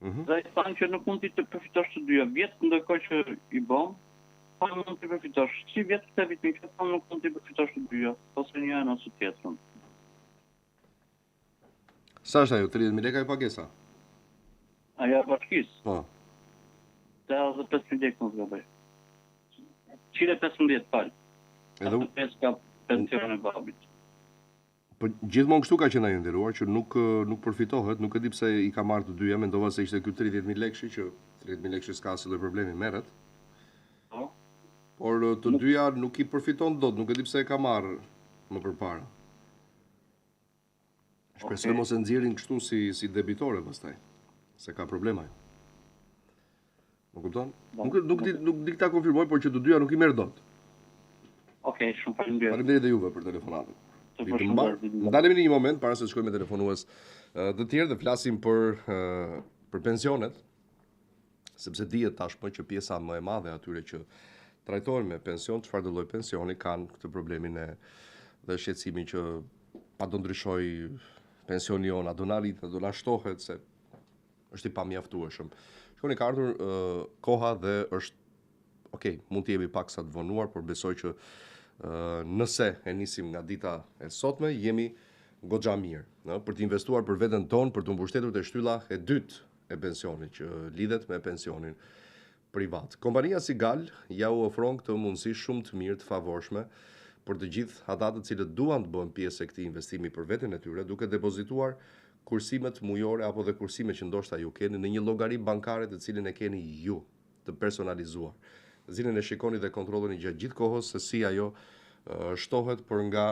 Dhe i thanë që nuk mund të përfitosh të dyja vjetë, ndërkohë që i bëm, pa mund të përfitosh. Si vjetë këtë vit, që pa nuk mund të përfitosh të dyja, ose njëra ose tjetrën. Sa është ajo, 30.000 lekë ajo pagesa? Ajo e bashkisë? Po. Dhe edhe 5.000 lekë nuk gaboj. 115 palë. Edhe atë pjesë ka pension e babit. Po gjithmonë kështu ka qenë ajo nderuar që nuk përfitohet, nuk e di pse i ka marrë të dyja, mendova se ishte ky 30.000 lekë, që 30.000 lekë s'ka asnjë problemi, merret. Po. Por të dyja nuk i përfiton dot, nuk e di pse e ka marrë më përpara. Shpresoj mos e nxjerrin kështu si debitore pastaj, se ka problema. Më kupton? Nuk di ta konfirmoj, por që të dyja nuk i merr dot. Okej, shumë faleminderit. Faleminderit edhe juve për telefonatën. Ndalemi në një moment para se të shkojmë me telefonues të tjerë dhe flasim për pensionet, sepse dihet tashmë që pjesa më e madhe atyre që trajtohen me pension, çfarëdo lloj pensioni, kanë këtë problemin dhe shqetësimin që pa do ndryshoj pensioni jon, a do na rrit, a do na shtohet, se është i pamjaftueshëm. Shkoni ka ardhur koha dhe është mund të jemi pak sa të vonuar, por besoj që nëse e nisim nga dita e sotme, jemi goxha mirë, për të investuar për veten tonë, për të mbështetur te shtylla e dytë e pensionit që lidhet me pensionin privat. Kompania Sigal ja u ofron këtë mundësi shumë të mirë të favorshme për të gjithë ata të cilët duan të bëhen pjesë e këtij investimi për veten e tyre, duke depozituar kursimet mujore apo dhe kursimet që ndoshta ju keni në një llogari bankare të cilën e keni ju, të personalizuar, të cilën e shikoni dhe kontrolloni gjatë gjithë kohës se si ajo shtohet për nga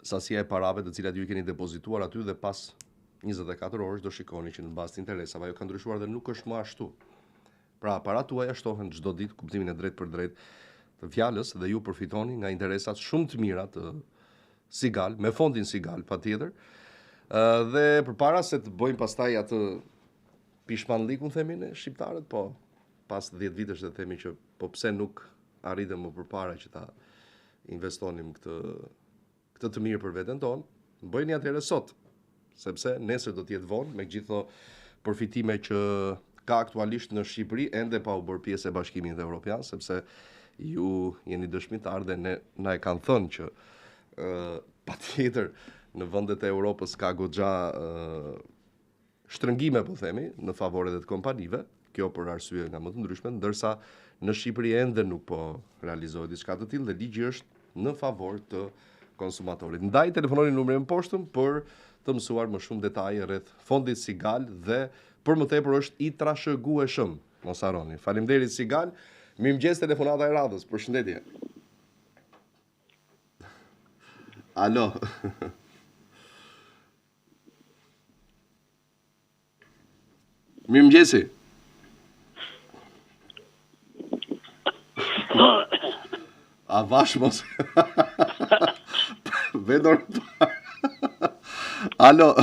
sasia e parave të cilat ju i keni depozituar aty dhe pas 24 orësh do shikoni që në bazë të interesave ajo ka ndryshuar dhe nuk është më ashtu. Pra, parat tuaja shtohen çdo ditë, kuptimin e drejtë për drejtë të fjalës, dhe ju përfitoni nga interesat shumë të mira të Sigal, me fondin Sigal patjetër. Dhe përpara se të bëjmë pastaj atë pishmanllikun themin e shqiptarët, po pas 10 vitesh dhe themi që po pse nuk arritëm më përpara që ta investonim këtë të mirë për veten tonë, bëjni atëherë sot, sepse nesër do të jetë vonë me gjithë përfitime që ka aktualisht në Shqipëri, ende pa u bërë pjesë e Bashkimit Evropian, sepse ju jeni dëshmitar dhe na e kanë thënë që patjetër në vendet e Europës ka goxha shtrëngime, po themi, në favore të kompanive, kjo për arsye nga më të ndryshme, ndërsa në Shqipëri ende nuk po realizohet diçka të tillë dhe ligji është në favor të konsumatorit. Ndaj telefononi numrin poshtëm për të mësuar më shumë detaje rreth fondit Sigal dhe për më tepër është i trashëgueshëm, mos harroni. Faleminderit Sigal. Mirëmëngjes, telefonata e radhës. Përshëndetje. Alo. Mirëmëngjesi. A vash mos. Vedor. Alo.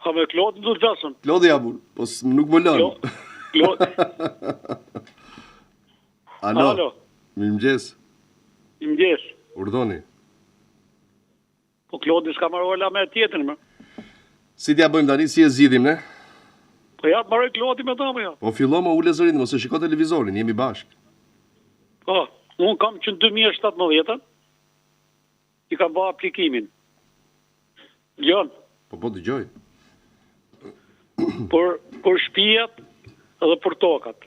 Ha me Klodin do të flasëm. Klodi jabur, po nuk më lën. Alo. Mirëmëngjes. Mirëmëngjes. Urdhoni. Po Klodi s'ka marrë ola me tjetrin më. Si t'ja bëjmë tani, si e zgjidhim ne? Po ja marrë Klodi me ta më ja. Po fillo më ule zërin, mos e shiko televizorin, jemi bashk. Po, unë kam që në 2017 i kam bërë aplikimin. Jon. Po dëgjoj. Për shtëpiat dhe për tokat.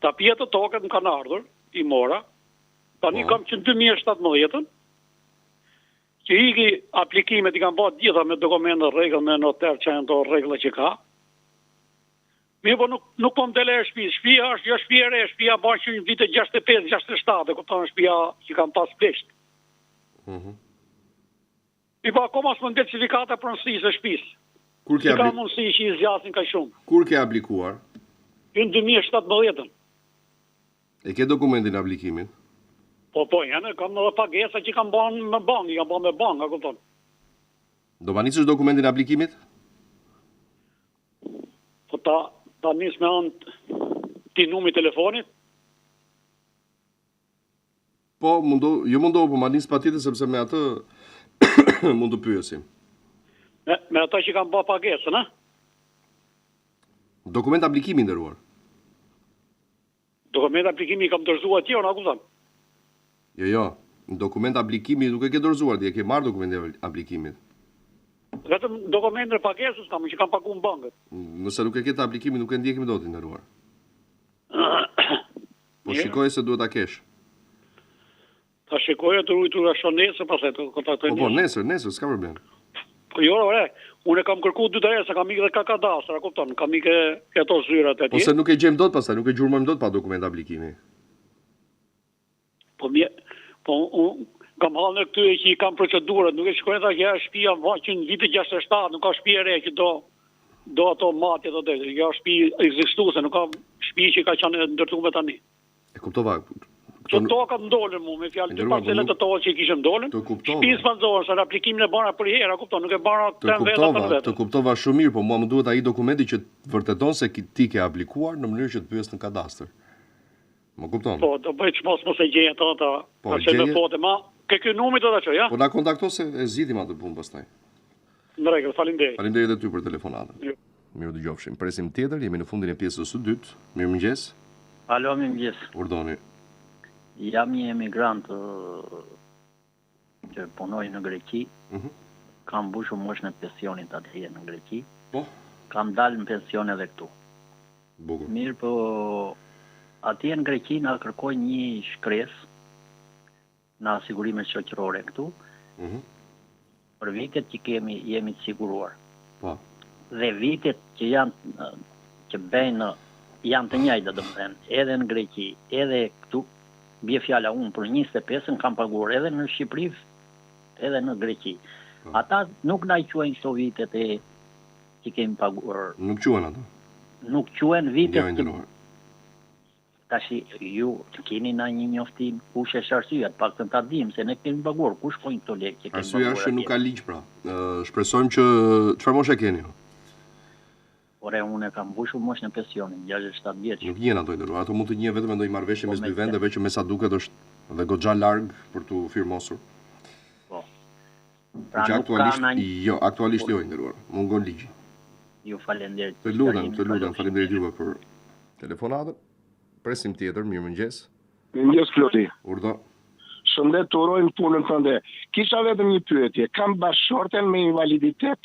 Tapija të tokat më kanë ardhur, i mora. Tani kam që në 2017 që iki aplikimet i kam bërë gjitha me dokumente rregull, me notar që janë to rregulla që ka. Mirë, po nuk po më dele e shtëpi. Shtëpia është jo shtëpi e re, shtëpia bën që në vitet 65-67, kupton, shtëpia që kam pas plesht. I po akoma s'më certifikata pronësisë së shtëpisë. Kur ke ka mundësi që i zgjasin ka shumë. Kur ke aplikuar? Në 2017. E ke dokumentin e aplikimin? Po, janë, kam edhe pagesa që kam bën me bank, kam bën me bank, a kupton. Do ma nisësh dokumentin e aplikimit? Po ta nis me anë ti numri telefonit? Po, jo mundohu, po ma nis patjetër sepse me atë mund të pyesim. Me ata që kam bërë pagesën, a? Dokument aplikimi nderuar. Dokument aplikimi kam dorëzuar atje, na kupton? Jo. Në dokument aplikimi nuk e ke dorëzuar, ti e ke marrë dokumentin e aplikimit. Vetëm dokumentin e pagesës kam që kam paguar në bankët. Nëse nuk e ke të aplikimin, nuk e ndjekim dot i nderuar. Po shikoj se duhet ta kesh. Ta shikoj të rujtur ashtu nesër, pastaj të kontaktoj. Po nesër, s'ka problem. Po jo, unë kam kërkuar 2 herë, se kam ikë dhe ka kadastër, kupton, kam ikë këto zyrat atje. Ose nuk e gjejmë dot pastaj, nuk e gjurmojmë dot pa dokument aplikimi. Po unë kam hallë këtu që i kam procedurat, nuk e shkojnë tha që është shtëpia që në vitin 67, nuk ka shtëpi e re që do ato matje ato dhe, jo shtëpi ekzistuese, nuk ka shtëpi që ka qenë ndërtuar tani. E kuptova. Që tokat ndolën mu, me fjalë, 2 parcelet të tokës që i kishëm ndolën. Shtëpisë spanzorën, se në aplikimin e bëra për herë, kupton, nuk e bëra 3 veta. Të kuptova shumë mirë, po mua më duhet ai dokumenti që vërteton se ti ke aplikuar në mënyrë që të pyes në kadastër. Më kupton? Po, do bëj çmos mos e gjej ato ata. Po, foto, ma ke ky numër do ta çoj, ja? Po na kontakto se e zgjidhim atë punë pastaj. Në rregull, faleminderit. Faleminderit edhe ty për telefonatën. Mirë dëgjofshim. Presim tjetër, jemi në fundin e pjesës së dytë. Mirëmëngjes. Alo, mirëmëngjes. Urdhoni. Jam një emigrant që punoj në Greqi, kam mbushur moshën e pensionit atje në Greqi, kam dalë në pension edhe këtu. Bukur. Mirë, po atje në Greqi na kërkoj një shkresë në asigurimet shoqërore këtu, për vitet që jemi të siguruar. Po. Dhe vitet që janë të njëjta, domethënë, edhe në Greqi, edhe këtu, bie fjala unë për 25-ën kam paguar edhe në Shqipëri, edhe në Greqi. Ata nuk na i quajnë këto vitet që kemi paguar. Nuk quhen ato. Nuk quhen vitet. Tash ju keni na një njoftim kush është arsyeja, të paktën ta dim se ne kemi paguar, kush shkojnë këto lekë që kemi paguar. Arsyeja është nuk ka ligj pra. Shpresojmë që çfarë moshe keni ju? Ore, unë kam mbushur moshën e pensionit, 67 vjeç. Nuk jeni ato nderuar, ato mund të njeh vetëm ndonjë marrëveshje mes dy vendeve që me sa duket është edhe goxha larg për tu firmosur. Po. Pra aktualisht jo nderuar, mungon ligji. Ju falenderoj. Të lutem, faleminderit juve për telefonatën. Presim tjetër, mirëmëngjes. Mirëmëngjes Kloti. Urdhë. Shëndet, të urojmë punën tënde. Kisha vetëm një pyetje. Kam bashkëshorten me invaliditet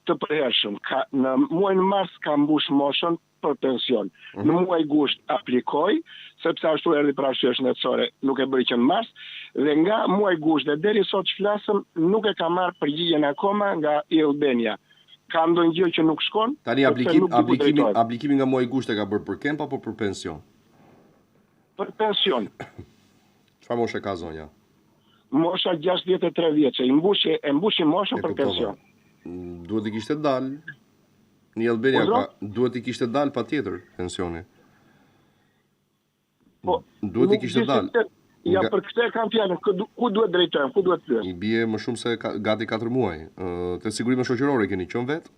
të përhershëm. Në muajin mars kam mbush moshën për pension. Në muaj gusht aplikoj, sepse ashtu erdhi për arsye shëndetësore, nuk e bëri që në mars, dhe nga muaj gusht dhe deri sot që flasëm, nuk e kam marrë përgjigjen akoma nga Albania. Ka ndonjë gjë që nuk shkon? Tani aplikimi nga muaji gusht e ka bërë për kemp apo për pension? Për pension. Çfarë moshe ka zonja? Mosha 63 vjeç, e mbushi moshën për pension. Duhet i kishte dalë. Në Albania duhet i kishte dalë patjetër pensioni. Po, duhet i kishte dalë. Ja, për këtë kam fjalën, ku duhet drejtojmë, ku duhet pyes? I bie më shumë se gati 4 muaj. Te sigurimi shoqërore keni qenë vet?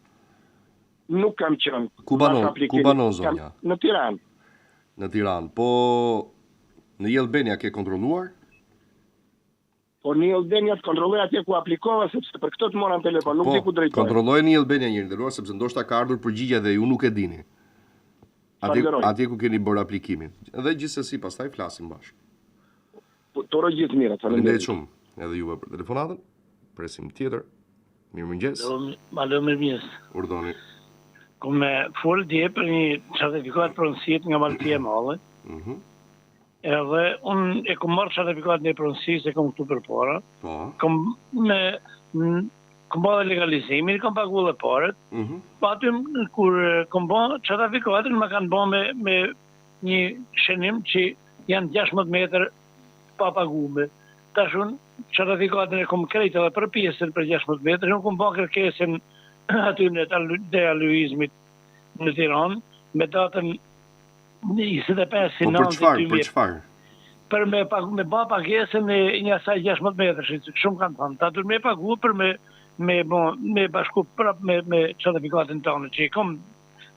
Nuk kam qenë. Ku banon zonja? Në Tiranë. Në Tiranë, po në Albania ke kontrolluar? Po në Albania të kontrolloj atje ku aplikova, sepse për këtë të moram telefon, nuk di ku drejtoj. Kontrolloj në Albania një nderuar, sepse ndoshta ka ardhur përgjigje dhe ju nuk e dini. Atje ku keni bërë aplikimin. Dhe gjithsesi pastaj flasim bashkë. Po të uroj gjithë mirë, faleminderit shumë edhe juve për telefonatën. Presim tjetër. Mirëmëngjes. Alo, mirëmëngjes. Urdhoni. Kom me fol dje për një certifikat pronësit nga Maltia e Madhe. Edhe unë e kom marrë certifikat në pronësi se kom këtu për para. Kom bërë legalizimin, kom pagu dhe paret. Patym, kur kom bërë certifikatin, më kanë bërë me një shenim që janë 16 meter pa pagume. Tash unë certifikatin e kom krejt edhe për pjesën për 16 meter, unë kom bërë kërkesën aty në dealuizmit në Tiranë, me datën 25 për çfarë? Për me bë pagesën e një asaj 16 metrash, shumë kanë thënë. Ta duhet me pagu për me bashku prap me certifikatin tonë, që kom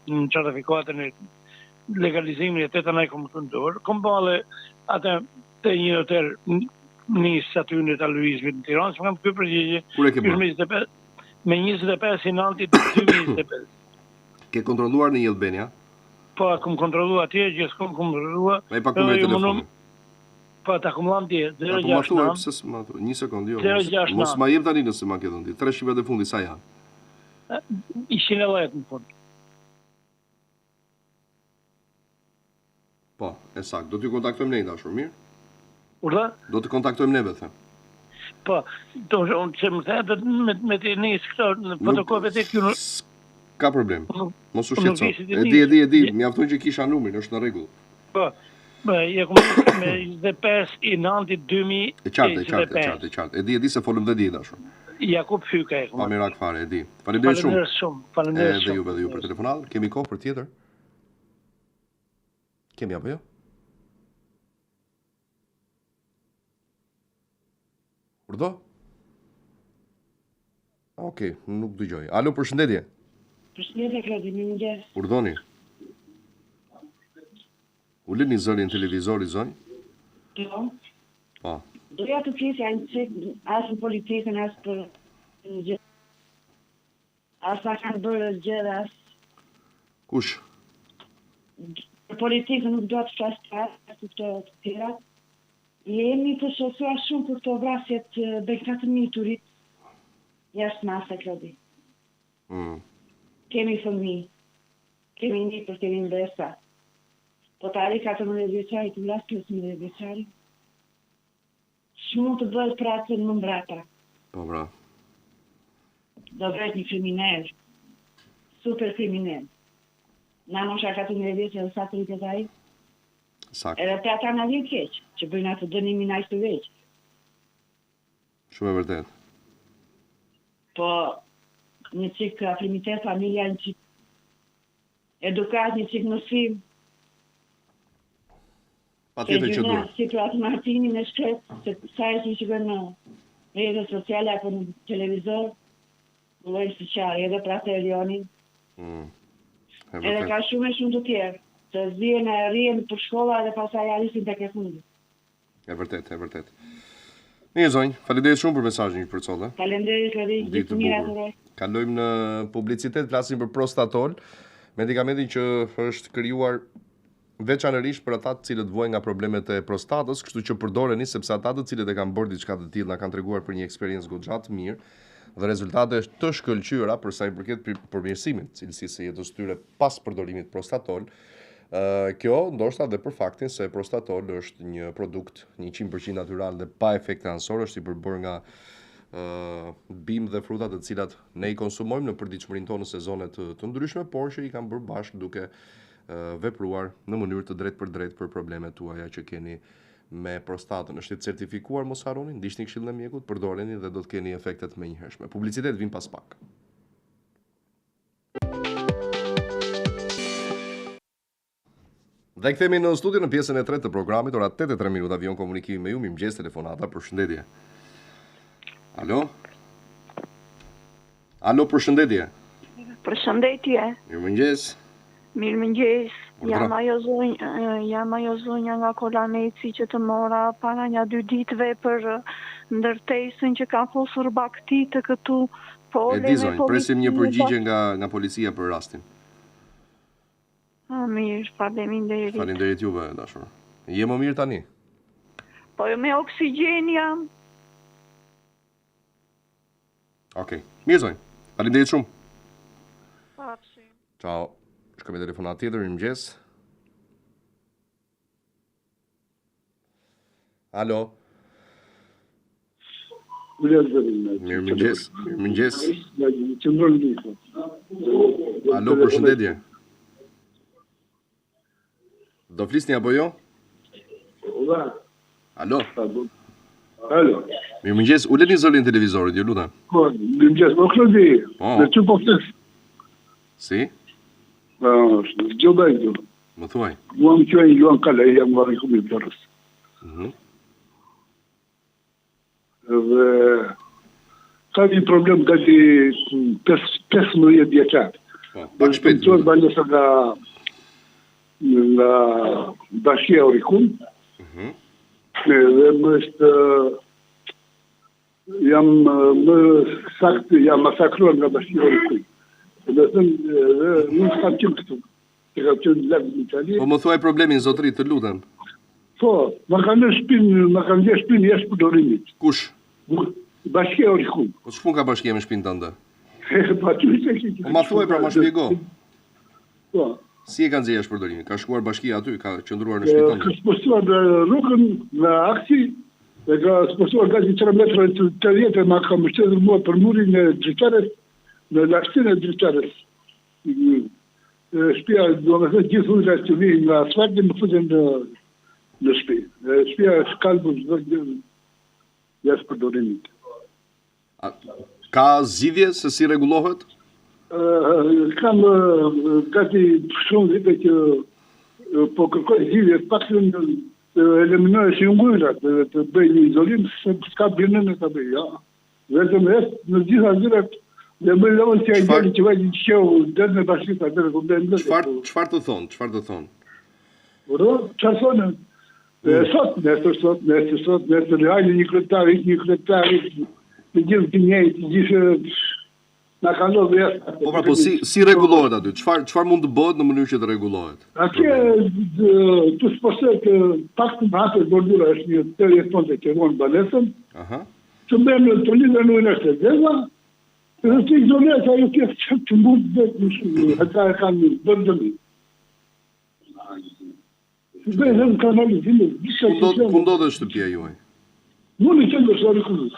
në certifikatin e legalizimin e tetanaj kom të ndorë. Kom bale atë të një hotel nisë aty në dealuizmit në Tiranë, që kam këtë përgjigje. Kur e ke bërë? Me 25 i nëntit 2025. Ke kontrolluar në Albania? Po, kom kontrolluar atje, gjithë kom kontrolluar. Me i pak numër telefoni. Po, ta kom lanë tje, 069. Një sekund, jo. Mos ma jep tani nëse ma ke dhënë ti. 3 shqipat e fundi, sa janë? Ishin e lejtë në fund. Po, e sakt. Do t'ju kontaktojmë ne i dashur, mirë? Urdhë? Do të kontaktojmë neve, them. Po, unë që më the, me të njësë këto, në fotokope të kjo në... Ka problem, mos u shqetëso. E di, mjafton që kisha numrin, është në rregull. Po, je komunikë me 25 i nëntit 2025. E qartë. E di se folëm dhe di, dashur. Jakub Hyka e komunikë. Pa mirak fare, e di. Faleminderit shumë. Faleminderit shumë. Edhe ju për telefonat. Kemi kohë për tjetër? Kemi apo jo? Urdhë? Okej, nuk dëgjoj. Alo, përshëndetje. Përshëndetje, Klodi, mirëmëngjes. Urdhoni. Uleni zërin televizori, zonjë? Po. Po. Doja të pjesja në qik, asë në politikën, asë për në gjë. Asë a kanë bërë gjë, asë... Kush? Për politikën nuk do të flasë të asë të tjera. Jemi të shosuar shumë për këto vrasjet dhe 4.000 turit jashtë masa, Klodi. Kemi fëmijë, kemi nipër, kemi mbesa. Po të arri 14 vjeçari, të vlas 15 vjeçari. Shumë të bëhet pracën më mbrapa. Po, bra. Do vret një kriminal, super kriminal. Na mosha 14 vjeç edhe sa të rritet ai? Saktë. Edhe ata na vjen keq, që bëjnë atë dënimin aq të veç. Shumë e vërtet. Po, një çik afrimitet, familja, një çik edukat, një çik mësim. Patjetër që duhet. Si për atë Martini me shkret, se sa e që shikon në rrjetet sociale apo në televizor, vullojnë si qarë, edhe pra të Elionin. Edhe ka shumë të tjerë. Të zhjen e rrjen për shkolla dhe pasaj arrisin tek e fundi. E vërtet. Mirë zonjë, faleminderit shumë për mesazhin që përcolle. Faleminderit Lori, gjithë mirë atë. Kalojmë në publicitet, flasim për Prostatol, medikamentin që është krijuar veçanërisht për ata të cilët vuajnë nga problemet e prostatës, kështu që përdoreni sepse ata të cilët e kanë bërë diçka të tillë na kanë treguar për një eksperiencë goxha të mirë dhe rezultate të shkëlqyera për sa i përket përmirësimit të cilësisë së jetës tyre pas përdorimit Prostatol. Kjo ndoshta dhe për faktin se Prostatol është një produkt 100% natyral dhe pa efekte anësore, është i përbërë nga bimë dhe fruta të cilat ne i konsumojmë në përditshmërinë tonë në sezone të ndryshme, por që i kanë bërë bashkë duke vepruar në mënyrë të drejtë për drejtë për problemet tuaja që keni me prostatën. Është i certifikuar, mos harroni, ndiqni këshillin e mjekut, përdoreni dhe do të keni efektet më njëhershme. Publicitet vin pas pak. Dhe kthehemi në studio në pjesën e tretë të programit, ora 8:03 minuta, vion komunikimi me ju, mirëmëngjes, telefonata, përshëndetje. Alo? Alo, përshëndetje. Përshëndetje. Mirëmëngjes. Mirëmëngjes. Jam ajo zonja nga Kolaneci që të mora para një 2 ditëve për ndërtesën që ka posur bakti të këtu pole. E di zonjë, presim një përgjigje nga policia për rastin. Mirë, faleminderit. Faleminderit juve, dashur. Je më mirë tani? Po me oksigjen jam. Okej. Mirë zonjë. Faleminderit shumë. Pafshim. Ciao. Shkojmë me telefonat tjetër, mirëmëngjes. Alo. Mirëmëngjes. Mirëmëngjes. Alo, përshëndetje. Do flisni apo jo? Alo. Alo. Mirëmëngjes, uleni zërin televizorit, ju lutem. Po, mirëmëngjes, po Klodi. Dhe çu po flas? Si? Gjo bëjdo. Më thuaj. Mua më quajnë Juan Kale, jam nga Rikumi Përës. Dhe ka një problem gati 15 vjeçar. Pak shpejt. Më banesa nga Bashkia e Rikun. Dhe më është jam më saktë, jam masakruar nga Bashkia e Rikun. Dhe nuk kam qenë këtu. Kam qenë larg në Itali. Po më thuaj problemin, zotëri, të lutem. Po, ma kanë dhënë shpinë jashtë përdorimit. Kush? Bashkia e Rikun. Po ç'pun ka bashkia me shpinë tënde? Po ma thuaj pra, ma shpjego. Po. Si e kanë nxjerrë shpërdorimin? Ka shkuar bashkia aty, ka qëndruar në shtëpi tënde? Ka spostuar rrugën në aksi, dhe ka spostuar gati 3 metra të rjetë, ma ka mbështetur mua për murin e dritares, në lashtinë e dritares. Shtëpia, do me thënë, gjithë ujra që vijnë nga asfalti më futen në shtëpi. Shtëpia është kalbur çdo gjë jashtë përdorimit. Ka zgjidhje se si rregullohet? Kam gati shumë vite që po kërkoj zgjidhje, paktën të eliminoj si ujrat, të bëj një izolim, se s'ka bërnë në ta bëj, ja. Vetëm në gjitha zyrat, dhe më lëvën si a i gjeri që vajtë një qeu dërë në bashkita, dërë ku bëjnë lëtë. Çfarë të thonë? Uro, çfarë thonë? Sot, nesër, hajde një kryetar, një kryetar, të gjithë të njëjtë, të gjithë na ka ndodhur jashtë. Po pra, po si rregullohet aty? Çfarë mund të bëhet në mënyrë që të rregullohet? Atje tu sposet pak të hapë bordura është një telefon që von banesën. Aha. Të bëjmë të lidhur në unë deva. Dhe të izolet ajo që mund të bëjë ata kanë bërë. Bëjmë kanalizim. Ku ndodhet shtëpia juaj? Nuk i qenë të rikullus.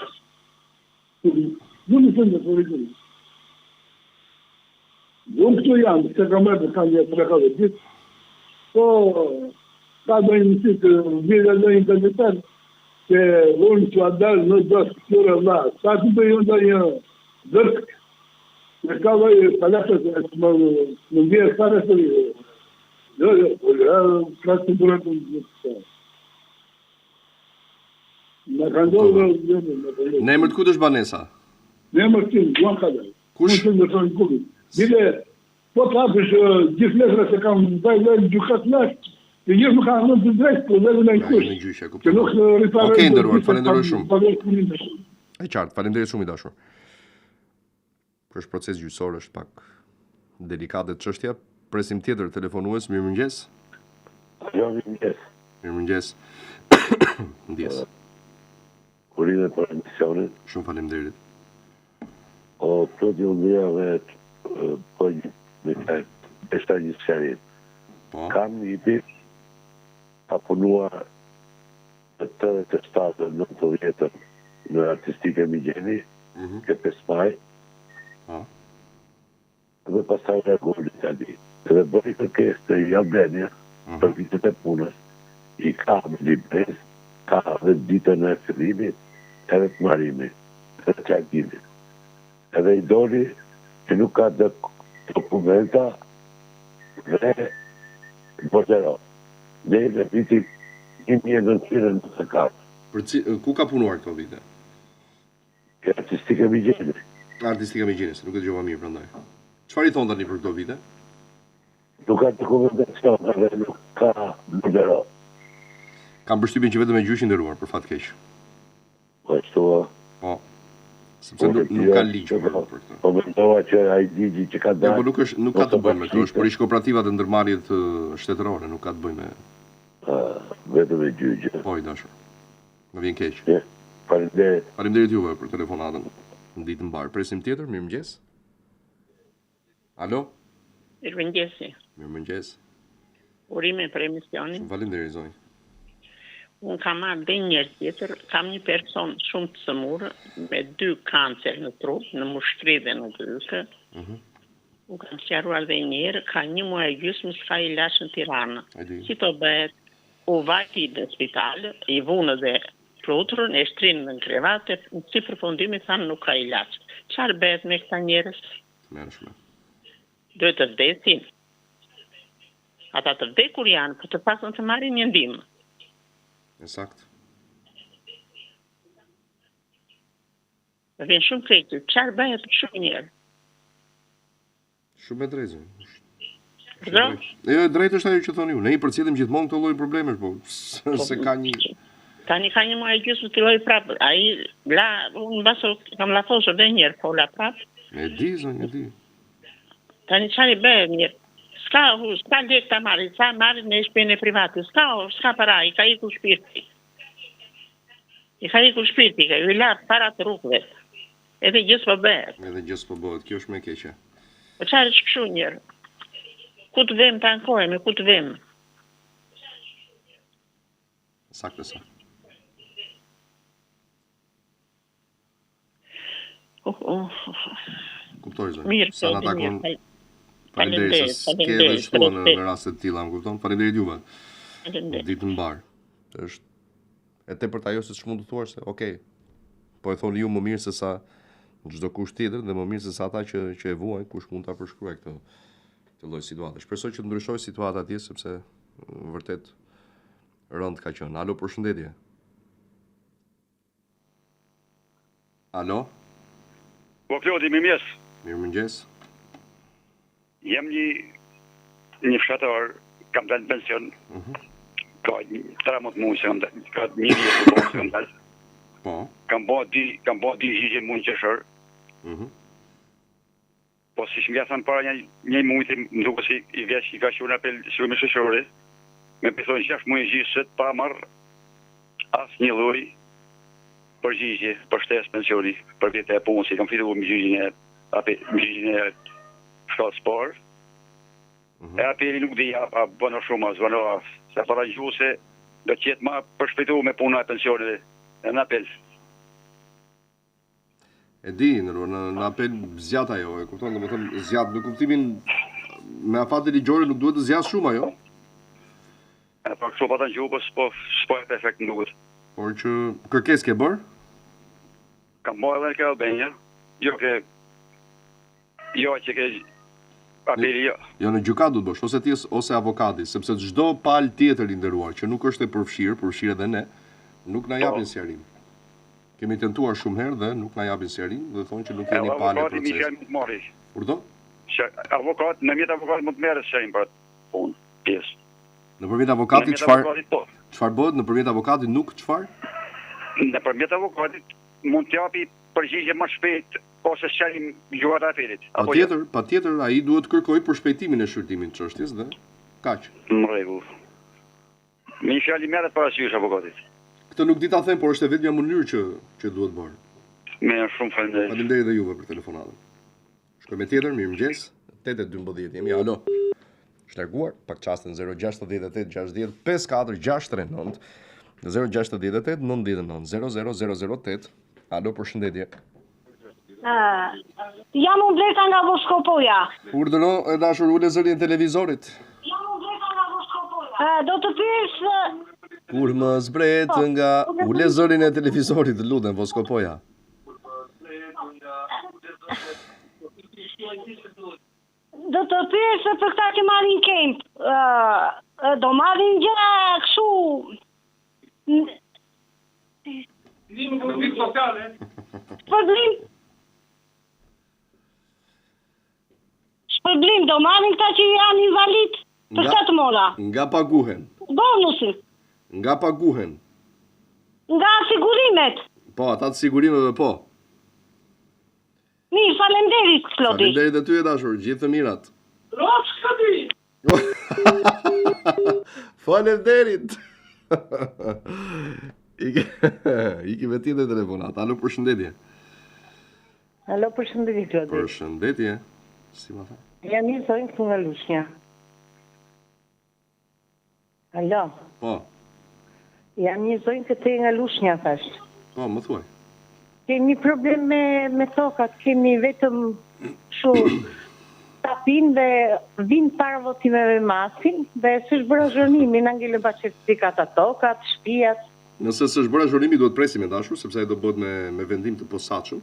Nuk i qenë të rikullus. Unë këtu janë, se ka mërë të kanë një 3-4 ditë, po ka dojnë në të vire në internetar, që unë që adalë në dërkë kjore vla, sa të bëjnë në një dërkë, në ka dojnë palatës, në vje sare të vire. Ka të bërë të një. Në ka ndodhë... Në emër të kut është Banesa? Në emër tim, Juan Kadaj. Kush? Unë të në të në kubit. Bile, po të hapësh gjithë letra se kam bajlë në gjukat lashtë, e gjithë nuk ka në të drejtë, po dhe në në kush. Që nuk rriparë... Oke, ndërruar, falenderoj shumë. E qartë, falenderoj shumë i dashur. Për është proces gjyqësor është pak delikate çështja. Presim tjetër telefonues, mirëmëngjes. Jo, mirëmëngjes. Mirëmëngjes. Ndjes. Kurime për emisionin. Shumë faleminderit. O, plot ju ndjeve po një pesta një serit. Kam një bit ka punua të 87 në artistike Migjeni, ke 5 maj. Dhe pasaj reagulli të ali. Dhe bëri kërkes të Albania për vitet e punës. I ka me libres, ka dhe ditën e fillimit, edhe të marimit, edhe të qakimit. Edhe i doli që nuk ka dokumenta dhe botero. Ne në vitit 1994. Ku ka punuar këto vite? Ke artistike Migjeni. Artistike Migjeni, se nuk e dëgjova mirë prandaj. Çfarë i thon tani për këto vite? Nuk ka dokumentacion dhe nuk ka botero. Kam përshtypjen që vetëm e gjyqi nderuar për fat keq. Po ashtu. Po. Sepse nuk ka ligj për këtë. Po mendova që ai ligji që ka dalë. Po nuk ka të bëjë me këtë, është për ish kooperativa të ndërmarrjet shtetërore, nuk ka të bëjë me vetëm e gjyqi. Po i dashur. Më vjen keq. Faleminderit. Faleminderit juve për telefonatën. Në ditë mbar. Presim tjetër, mirëmëngjes. Alo? Mirëmëngjesi. Mirëmëngjes. Urime për emisionin. Faleminderit zonjë. Unë kam marrë dhe njërë tjetër, kam një person shumë të sëmurë, me 2 kancer në trup, në mushtri dhe në gryke. U kam sqaruar dhe njërë, ka 1 muaj gjysmë s'ka ilaç në Tiranë. Si të bëhet, u vajti në spital, i vunë dhe fluturën, e shtrinë në krevate, si përfundimi thanë nuk ka ilaç. Çfarë bëhet me këta njerëz? Mërshme. Duhet të vdesin. Ata të vdekur janë, për të pasën të marrin një ndihmë. Eksakt. Vjen shumë krejtë, çfarë bëhet shumë njerë? Shumë e drejtë. Drejt? Jo, drejt është ajo që thoni ju. Ne i përcjellim gjithmonë këto lloj problemesh, po se ka një Tani ka 1 muaj gjysmë të filloi prapë. Ai unë mbasë kam lafosur edhe një herë, po la prapë. E di, zonjë, e di. Tani çfarë bëhet mirë? Ska lek ta marri, sa marri në shtëpinë e private. Ska para, i ka ikur shpirti. Ka i la para të rrugëve. Edhe gjë s'po bëhet. Kjo është më e keqe. Po çfarë është kështu njërë? Ku të vëmë të ankohemi, ku të vëmë? Saktë sa. Kuptoj zonjë. Mirë, sa na takon. Faleminderit se ke edhe shtuar në raste të tilla, më kupton? Faleminderit juve. Ditë mbar. Është e tepërt ajo se ç'mund të thuash se, okay. Po e thoni ju më mirë se sa çdo kusht tjetër dhe më mirë se sa ata që e vuajnë, kush mund ta përshkruaj këtë lloj situate. Shpresoj që të ndryshojë situata atje sepse vërtet rënd ka qenë. Alo, përshëndetje. Alo? Po Klodi, mirëmëngjes. Mirëmëngjes. Jam një fshatar, kam dalë në pension. Ka 13 muaj që kam dalë, ka 1 vjet që kam dalë. Po. Kam bërë di gjigje mund qeshër. po si shmja thënë para një mujti, më duke si i vjeç i ka që unë apel si me shëshore, me pëthojnë 6 mujë gjisët pa marrë asë një loj përgjigje, për shtesë pensioni, për vjetë e punë, si kam fitu më gjygjën e shkallës parë. E apeli nuk di, a bëno shumë, a zvano, se para gju se do qëtë ma përshpejtu me puna e pensionit e në apel. E di, në apel zjat ajo, e kupton, dhe më thëmë zjat, në kuptimin me afat e ligjore nuk duhet të zjat shumë ajo. E pa kështu pa të në gju, po s'po e perfekt në duhet. Por që kërkes ke bërë? Kam bërë edhe në ke Albania, jo që ke apeli jo. Jo, në gjykat du të bësh, ose tjes ose avokati, sepse çdo palë tjetër i nderuar, që nuk është e përfshirë edhe ne, nuk na japin sjarim. Kemi tentuar shumë herë dhe nuk na japin sjarim, dhe thonë që nuk jeni palë e procesit. Urdo? Avokat, në mjetë avokat mund të merë sjarim për atë punë, pjesë. Në përmjet avokatit çfarë bëhet? Në përmjet avokatit nuk çfarë? Në përmjet avokatit mund të japi përgjigje më shpejt ose sjarim gjuhat e apelit. Patjetër, ai duhet kërkoj për shpejtimin e shqyrtimit të çështjes dhe kaq. Në rregull. Me një fjalë merret parasysh avokatit. Këtë nuk di ta them, por është e vetmja mënyrë që duhet bërë. Me shumë faleminderit. Faleminderit dhe juve për telefonatën. Shkoj me tjetër, mirëmëngjes. 8:12 jemi. Alo. Shlarguar, pak çastën 068 60 54 639 068 99 00008. Alo, përshëndetje. Jam unë Bleta nga Voskopoja. Urdhëro, e dashur, ule zërin e televizorit. Jam unë Bleta nga Voskopoja. Do të pyes kur më zbret nga ule zërin e televizorit, lutem, Voskopoja. Do të pyes për këta që marrin kemp. Do marrin gjë kështu. Shpërblim do marrin këta që janë invalid për këtë mola. Nga paguhen. Bonusin. Nga paguhen. Nga sigurimet. Po, ata të sigurimeve po. Mirë, faleminderit, Klodi. Faleminderit e ty e dashur, gjithë të mirat. Rosh, Klodi. Faleminderit. Iki me tjetër telefonat. Alo, përshëndetje. Alo, përshëndetje, Klodi. Përshëndetje. Si ma tha? Jam një zonjë këtu nga Lushnja. Alo. Po. Jam një zonjë këtu nga Lushnja, thash. Po, më thuaj. Kemi problem me tokat, kemi vetëm shumë tapin dhe vinë para votimeve masin dhe s'është bërë zhurnimi, në ngele pa certifikat ato tokat, shtëpiat. Nëse s'është bërë zhurnimi, duhet presim e dashur, sepse ai do bëhet me vendim të posaçëm.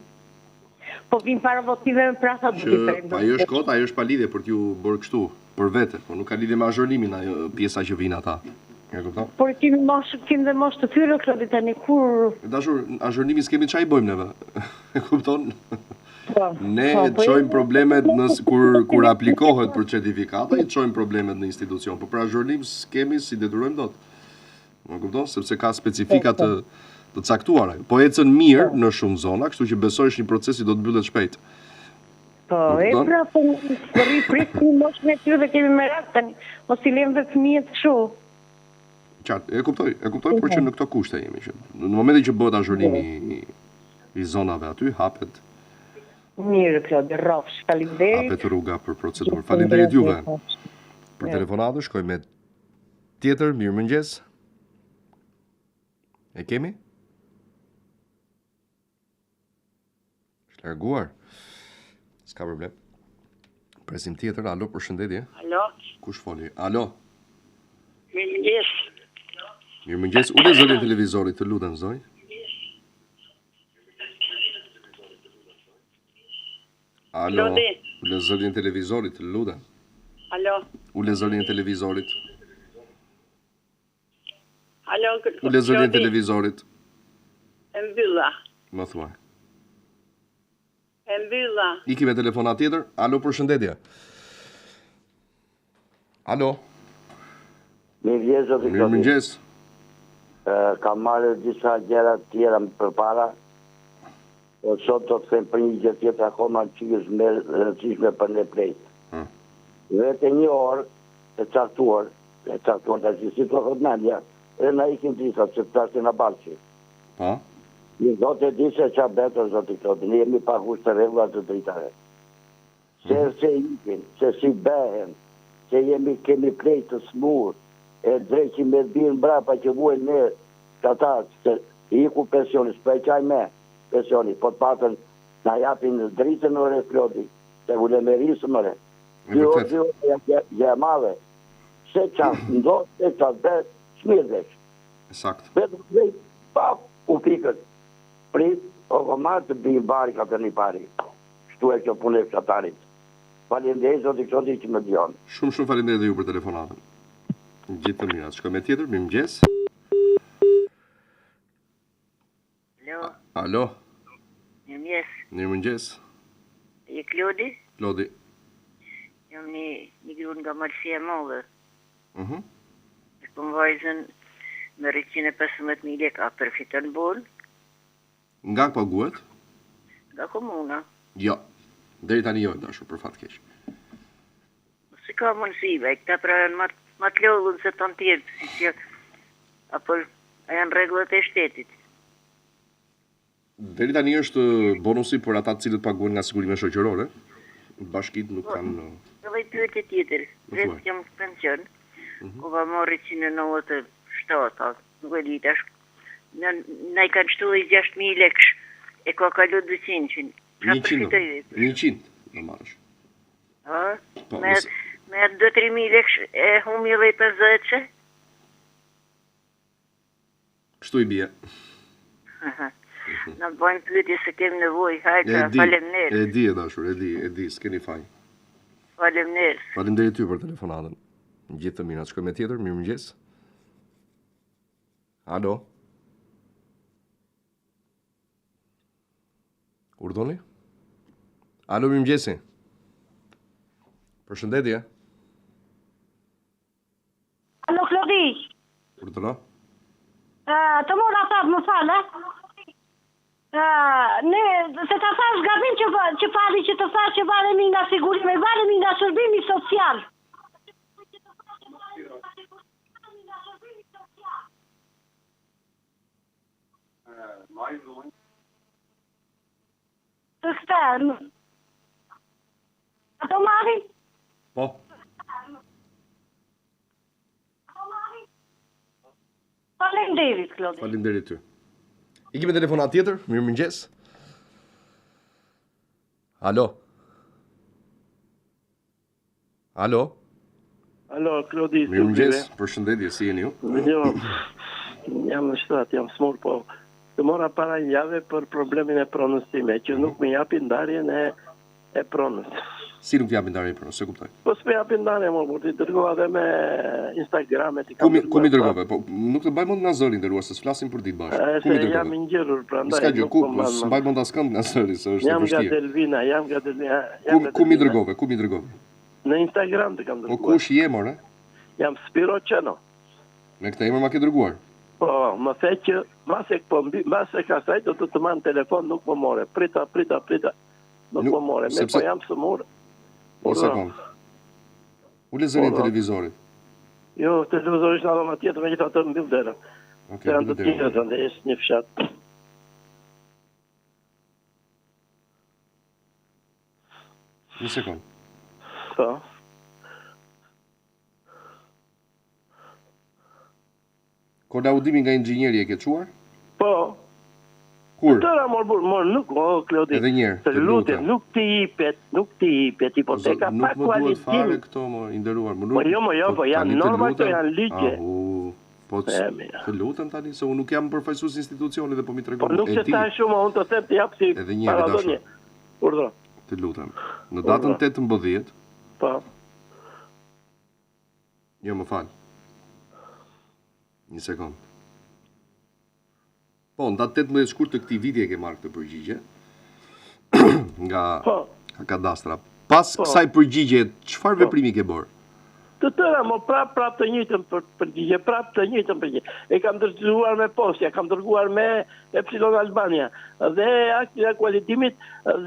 Po vinë para votimeve pra sa duhet të prendë. Ajo është kot, ajo është pa lidhje për t'ju bërë kështu, për vete, po nuk ka lidhje me azhurnimin ajo pjesa që vinë ata. Por kemi dhe mosh të tyre, Klodi, tani kur... Dashur, azhurnimi s'kemi çaj bëjmë neve, e kupton? Ne të çojmë problemet kur aplikohet për certifikata, i të çojmë problemet në institucion, por për azhurnim s'kemi si detyrojmë dot. E kupton? Sepse ka specifika të caktuara. Po ecën mirë në shumë zona, kështu që besoj është një proces që do të mbyllet shpejt. Po, pra, po rriprisim mosh me tyre dhe kemi me rast tani, mos i lëmë dhe fëmijët kështu. Qartë, e kuptoj, por që në këto kushte jemi që. Në momentin që bëhet azhurnimi i zonave aty, hapet. Mirë, Klodi, rrofsh, faleminderit. Hapet rruga për procedurë. Faleminderit juve. Për telefonatë, shkoj me tjetër, mirëmëngjes. E kemi? Shlarguar. S'ka problem. Presim tjetër, alo, përshëndetje. Alo. Kush foli? Alo. Mirëmëngjes. Mirëmëngjes, ule zërin televizorit, të lutem, zoj. Alo, ule zërin televizorit, të lutem. Alo. Ule zërin televizorit. Alo, ule zërin televizorit. E mbylla. Më thuaj. E mbylla. Iki me telefonat tjetër. Alo, përshëndetje. Alo. Mirëmëngjes. Kam marrë disa gjëra tjera përpara. Po sot do të them për një gjë tjetër akoma që është më e rëndësishme për ne plejt. Vetë një orë e caktuar të që si të thot Nadia, e na ikin drisat që të tasë në balqi. Po? Një zote di se qa betër, zote Klodi, ne jemi pa kusht të regullat të dritare. Se ikin, se si behen, se kemi plejt të smur, e dreqim me dhirë mbrapa që vuajnë ne, këta, se iku pensionis, për e qaj me pensionis, po të patën na japin në dritën në re Klodi, se vule me risë më re. Dy orë gjë madhe, se qanë ndodhë, se qanë dhe, shmirdesh. Sakt. Vetë drejt, pa, u pikët, prit, o komarë të bëjë bari ka të një pari. Shtu e kjo punë e fshatarit. Faleminderit, zoti Klodi që më dëgjon. Shumë faleminderit dhe ju për telefonatën. Gjithë të mirat. Shkoj me tjetër, mirëmëngjes. Alo. Mirëmëngjes. Je Klodi? Klodi. Jam një grunë nga Malësia e Madhe. E kom vajzën me 115.000 lekë, a përfiton bon? Nga paguhet? Nga komuna. Jo. Deri tani jo, dashur, për fat keq. Si ka mundësive, këta pra janë ma të lodhën se të në tjertë, si që apo janë regullat e shtetit. Deri tani është bonusi për ata të cilët paguhen nga sigurime shoqërore. Bashkit nuk kanë... Dhe i pyetje tjetër, vetë jam pension, ku va morë 197, nuk e ditë, na i kanë shtu e 6.000 lekësh, e ka kalu 200. 100, në marrësh. Me 2-3.000 lekësh e humi dhe i 50. Kështu i bje. Në bëjmë pyetje se kemë nevoj, hajka, falemner. E di, dashur, e di, s'keni faj. Falemner. Falemderit ty për telefonatën. Gjithë të mirat, shkoj me tjetër, mirëmëngjes. Alo. Urdhoni? Alo, mirëmëngjesi. Përshëndetje. Alo, Klodi. Urdhëno? Të mora thapë më falë, ne, se ta thash gabim që pari që të thash që valemi nga sigurime, valemi nga shërbimi social. Të stërnë. Ato marri? Po. Falemderit, Klodi. Falemderit ty. I kemi telefonat tjetër, mirëmëngjes. Alo. Alo. Alo, Klodi. Mirëmëngjes, përshëndetje, si jeni ju? Jo, jam në shtrat, jam smur, po të mora para një jave për problemin e pronës time, që nuk me japin ndarjen e pronës. Si nuk t'japin ndarjen e pronës, se kuptoj? Po s'me japin ndarjen, por t'i dërgova dhe me Instagramet. Ku mi dërgove? Po nuk të baj mund nga zëri, ndërruar, se s'flasim për ditë bashkë. Se jam i ngjërur, prandaj. Ska gjë, ku? S'mbaj mund askënd nga zëri, se është e vështirë. Jam nga Delvina. Ku mi dërgove? Në Instagram të kam dërguar. Po kush je, more? Jam Spiro Qeno. Me këtë emër ma ke dërguar? Po, më the që mbase ka saj do të marrë telefon, nuk më more. Prita. Nuk më more. Me po jam sëmur. Një sekund. Ule zërin televizorit. Jo, televizorit është në aroma tjetë, me gjitha të mbil dherën. Se janë të tjetë të ndesë një fshat. Një sekund. Po. Ko laudimi nga inxhinjeri e ke quar? Po. Kur? Tëra mor nuk, Klodi. Edhe njerë, të lutem. Nuk ti hipet, hipoteka pa kualitet. Nuk më duhet fare këto, i nderuar. Po jo, po janë norma, këto janë ligje. Po të lutem tani, se unë nuk jam përfaqësues institucionit dhe po mi tregon. Po nuk se ta shumë, unë të them të jap si paradonje. Urdhro. Të lutem. Në datën 18. Po. Jo, më fal. Një sekund. Po, në datë 18 shkurt të këtij viti e ke marrë këtë përgjigje nga kadastra. Pas kësaj përgjigje, çfarë veprimi ke bërë? Të tëra, mo prap të njëjtën përgjigje, prap të njëjtën përgjigje. E kam dërguar me Posja, kam dërguar me Epsilon Albania, dhe aktin e kualitimit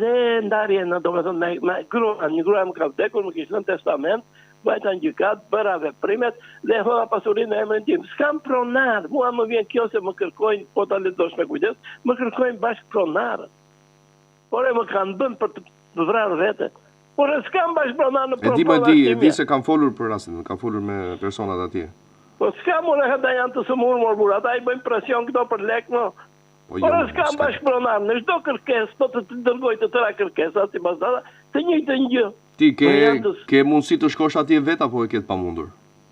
dhe ndarjen, domethënë me gruan, një grua më ka vdekur, më kishte në testament, vajta në gjykat, bëra veprimet dhe hodha pasurinë në emrin tim. S'kam pronar, mua më vjen kjo se më kërkojnë, po ta lexosh me kujdes, më kërkojnë bashkë pronarët. Por e më kanë bën për të vrarë vete. Por e s'kam bashkëpronar në propozitë. E di se kam folur për rastin, kam folur me personat atje. Po s'kam unë ata janë të sëmurë mor, ata i bëjnë presion këto për lek, no. Por e s'kam bashkëpronar, në çdo kërkesë, po të dërgoj të tëra kërkesa, sipas data, të njëjtën gjë. Ti ke mundësi të shkosh atje vet apo e ke të pamundur?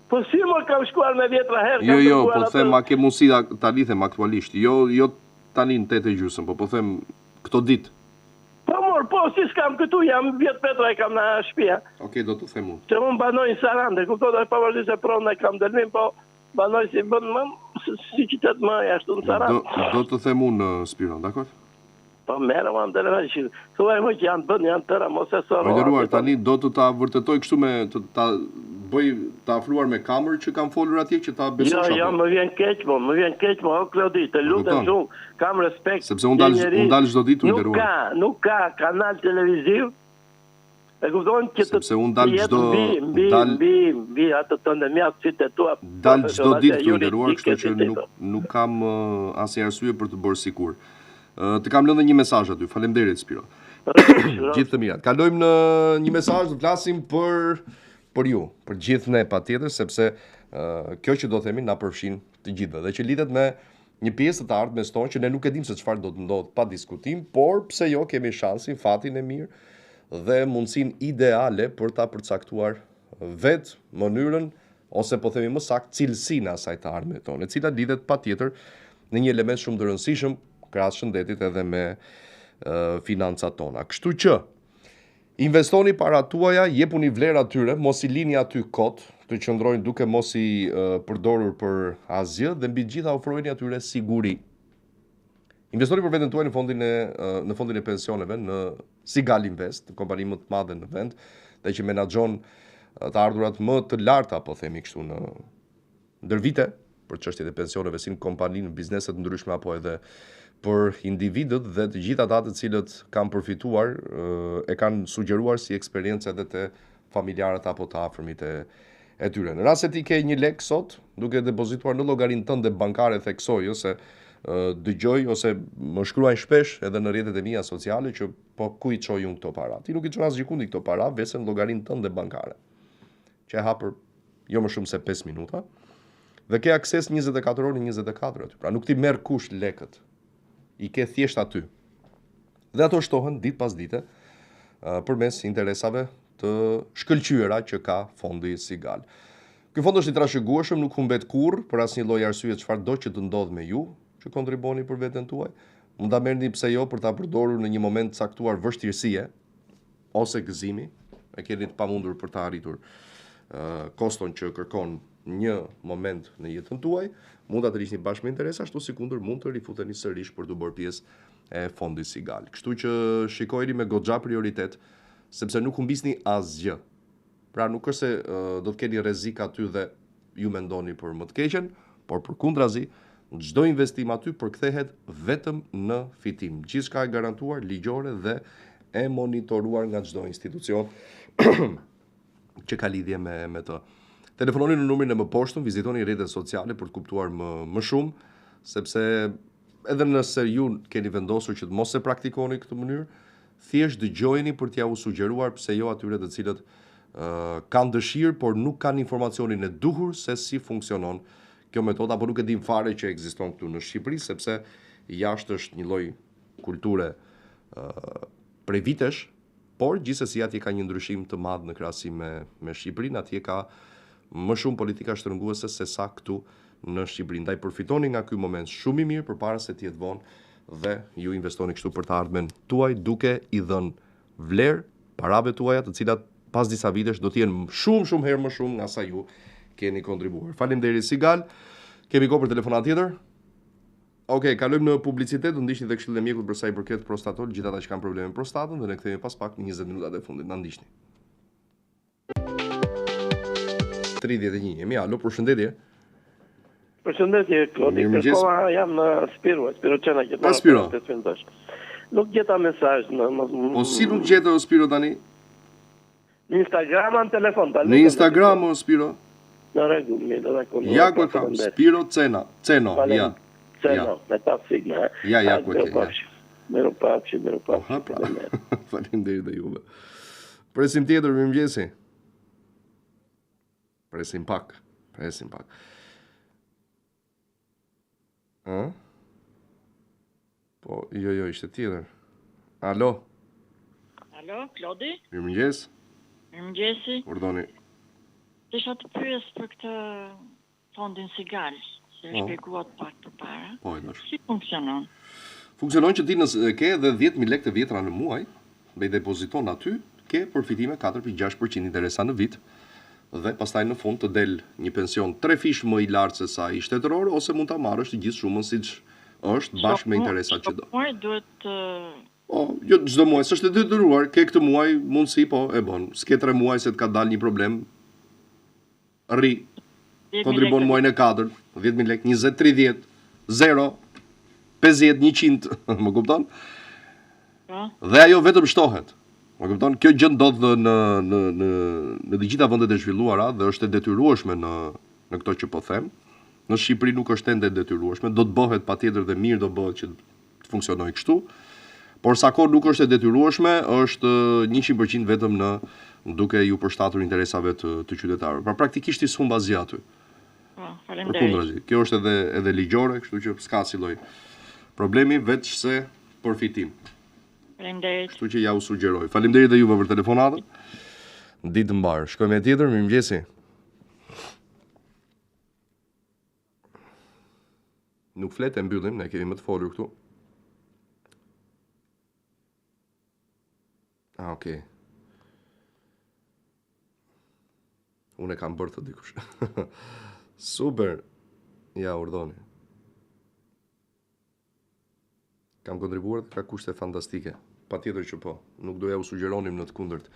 Po si më kam shkuar me 10 herë. Jo, po them ma ke mundësi ta lidhem aktualisht. Jo tani në 8:30, po them këto ditë. Po, si s'kam këtu, jam 10 metra e kam në shtëpia. Okej, do të them unë. Se unë banoj në Sarande, kuptohet pavarësisht se pronë e kam dëllim, po banoj si bën më si qytet më jashtu në Sarandë. Do të them unë, Spiron, dakor? Po merë më në telefon, thuaj më që janë bën, janë tëra, mos e soro. Më nderuar, tani do të ta vërtetoj kështu me ta bëj ta afruar me kamerë që kam folur atje që ta besosh apo. Jo, më vjen keq, më vjen keq, o Klodi, të lutem shumë, kam respekt. Sepse unë dal çdo ditë, nderuar. Nuk ka kanal televiziv. E kupton që sepse unë dal çdo mbi ato tonë mjaft fitë tua. Dal çdo ditë këtu nderuar, kështu që nuk kam asnjë arsye për të bërë sikur. Të kam lënë një mesazh aty. Faleminderit Spiro. Gjithë të mirat. Kalojmë në një mesazh, do të flasim për ju, për gjithë ne patjetër, sepse kjo që do themi na përfshin të gjithëve dhe që lidhet me një pjesë të ardhmes tonë që ne nuk e dimë se çfarë do të ndodhë pa diskutim, por pse jo kemi shansin, fatin e mirë dhe mundësinë ideale për ta përcaktuar vetë mënyrën ose po themi më saktë cilësinë e asaj të ardhmeve tonë, e cila lidhet patjetër në një element shumë të rëndësishëm krahas shëndetit edhe me financat tona. Kështu që investoni paratë tuaja, jepuni vlerë atyre, mos i lini aty kot, të qëndrojnë duke mos i përdorur për asgjë dhe mbi gjitha ofrojeni atyre siguri. Investoni për veten tuaj në fondin e pensioneve, në Sigal Invest, kompani më të madhe në vend, dhe që menaxhon të ardhurat më të larta, po themi kështu, në ndër vite për çështjet e pensioneve, si në kompani, në bizneset ndryshme apo edhe për individët dhe të gjithë ata të cilët kanë përfituar, e kanë sugjeruar si eksperiencë edhe të familjarët apo të afërmit e tyre. Në rast se ti ke një lek sot, duke depozituar në llogarinë tënde bankare, theksoj ose dëgjoj ose më shkruajnë shpesh edhe në rrjetet e mia sociale që po ku i çoj unë këto para. Ti nuk i çon asgjë këto para, vetë në llogarinë tënde bankare. Që e hapur jo më shumë se 5 minuta dhe ke akses 24 orë në 24 aty. Pra nuk ti merr kush lekët. I ke thjesht aty. Dhe ato shtohen ditë pas dite përmes interesave të shkëlqyera që ka fondi Sigal. Ky fond është i trashëgueshëm, nuk humbet kurrë për asnjë lloj arsye çfarëdo që të ndodh me ju, që kontribuoni për veten tuaj. Mund ta merrni pse jo për ta përdorur në një moment të caktuar vështirësie ose gëzimi, e keni të pamundur për ta arritur koston që kërkon një moment në jetën tuaj, mund ta rrisni bashkë me interes, ashtu si kundër mund të rifuteni sërish për të bërë pjesë e fondit Sigal. Kështu që shikojeni me goxha prioritet, sepse nuk humbisni asgjë. Pra nuk është se do të keni rrezik aty dhe ju mendoni për më të keqen, por përkundrazi, çdo investim aty përkthehet vetëm në fitim. Gjithçka e garantuar ligjore dhe e monitoruar nga çdo institucion që ka lidhje me të. Telefononi në numrin e më poshtëm, vizitoni rrjetet sociale për të kuptuar më shumë, sepse edhe nëse ju keni vendosur që të mos e praktikoni këtë mënyrë, thjesht dëgjojeni për t'ja u sugjeruar pse jo atyre të cilët kanë dëshirë, por nuk kanë informacionin e duhur se si funksionon kjo metodë, apo nuk e din fare që ekziston këtu në Shqipëri, sepse jashtë është një lloj kulture prej vitesh, por gjithsesi atje ka një ndryshim të madh në krahasim me Shqipërinë, atje ka më shumë politika shtrënguese se sa këtu në Shqipëri. Ndaj përfitoni nga ky moment shumë i mirë përpara se të jetë vonë dhe ju investoni kështu për të ardhmen tuaj duke i dhënë vlerë parave tuaja, të cilat pas disa vitesh do të jenë shumë herë më shumë nga sa ju keni kontribuar. Faleminderit Sigal. Kemi kohë për telefonat tjetër? Okej, kalojmë në publicitet, do ndiqni dhe këshillet e mjekut për sa i përket prostatol, gjithë ata që kanë probleme me prostatën, dhe ne kthehemi pas pak në 20 minutat e fundit. Na ndiqni. 21. Jemi alo, përshëndetje. Përshëndetje, Klodi. Kërkova jam në Spiro Qena që të Spiro. Nuk gjeta mesazh në Po si nuk gjeta Spiro tani? Në Instagram në telefon tani. Në Instagram Spiro. Në rregull, mirë, do ta konoj. Ja ku kam Spiro Ceno, ja. Ceno, me ta sigla. Ja ku ke. Mirupafshi. Faleminderit dhe juve. Presim tjetër, mirëmëngjesi. Presim pak. Po, jo, ishte tjetër. Alo, Klodi? Mirëmëngjes. Mirëmëngjesi. Urdhoni. Desha të pyes për këtë fondin Sigal, se shpjeguat pak përpara. Po, e dash. Si funksionon? Funksionon që ti ke edhe 10.000 lekë të vjetra në muaj, dhe i depoziton aty, ke përfitime 4.6% interesa në vit, dhe pastaj në fund të del një pension 3 fish më i lartë se sa i shtetëror, ose mund ta marrësh të gjithë shumën siç është bashkë me interesat që do. Muaj duhet jo çdo muaj, s'është e detyruar, ke këtë muaj mundësi, po e bën. S'ke 3 muaj se të ka dalë një problem. Rri. Kontribon muajin e 4, 10.000 lekë, 20, 30, 0, 50, 100, më kupton? Dhe ajo vetëm shtohet. Më kupton? Kjo gjë ndodh në të gjitha vendet e zhvilluara dhe është e detyrueshme në këto që po them. Në Shqipëri nuk është ende e detyrueshme, do të bëhet patjetër dhe mirë do bëhet që të funksionojë kështu. Por sa kohë nuk është e detyrueshme, është 100% vetëm në duke ju përshtatur interesave të qytetarëve. Pra praktikisht i humb asgjë aty. Faleminderit. Kjo është edhe ligjore, kështu që s'ka si lloj problemi, veç se përfitim. Faleminderit. Kështu që ja u sugjeroj. Faleminderit dhe juve për telefonatën. Ditë mbar. Shkojmë tjetër, mirëmëngjesi. Nuk flet, e mbyllim, ne kemi më të folur këtu. Okej. Unë e kam bërë të dikush. Super. Ja, urdhoni. Kam kontribuar, ka kushte fantastike. Patjetër që po. Nuk doja u sugjeronim në të kundërt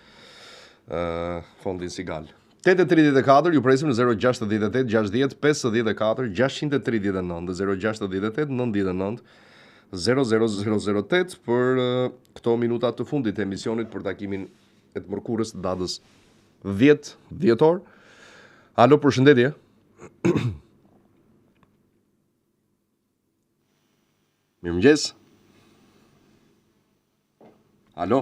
fondin Sigal. 8:34, ju presim në 068 60 54 639 dhe 068 99 0008 për këto minutat të fundit të emisionit për takimin e të mërkurës të datës 10 dhjetor. Alo, përshëndetje. Mirëmëngjes. Alo.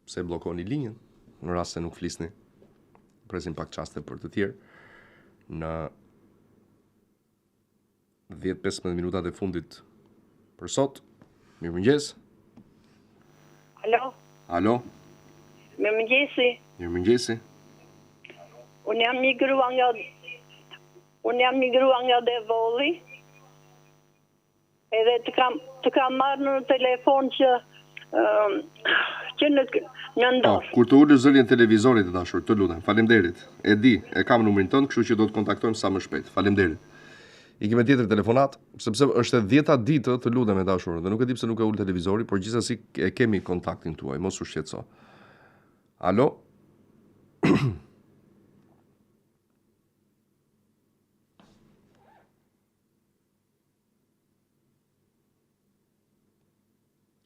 Pse blokoni linjën në rast se nuk flisni? Presim pak çaste për të tjerë. Në 10-15 minutat e fundit për sot. Mirëmëngjes. Alo. Mirëmëngjesi. Unë jam migruar nga Devolli. Edhe të kam marrë në telefon që në ndorë. Kur të ulësh zërin televizorit të dashur, të lutem, faleminderit. E di, e kam numrin tënd, kështu që do të kontaktojmë sa më shpejt. Faleminderit. I kemi tjetër telefonat, sepse është e 10-ta ditë, të lutem e dashur, dhe nuk e di pse nuk e ul televizori, por gjithsesi e kemi kontaktin tuaj, mos u shqetëso. Alo?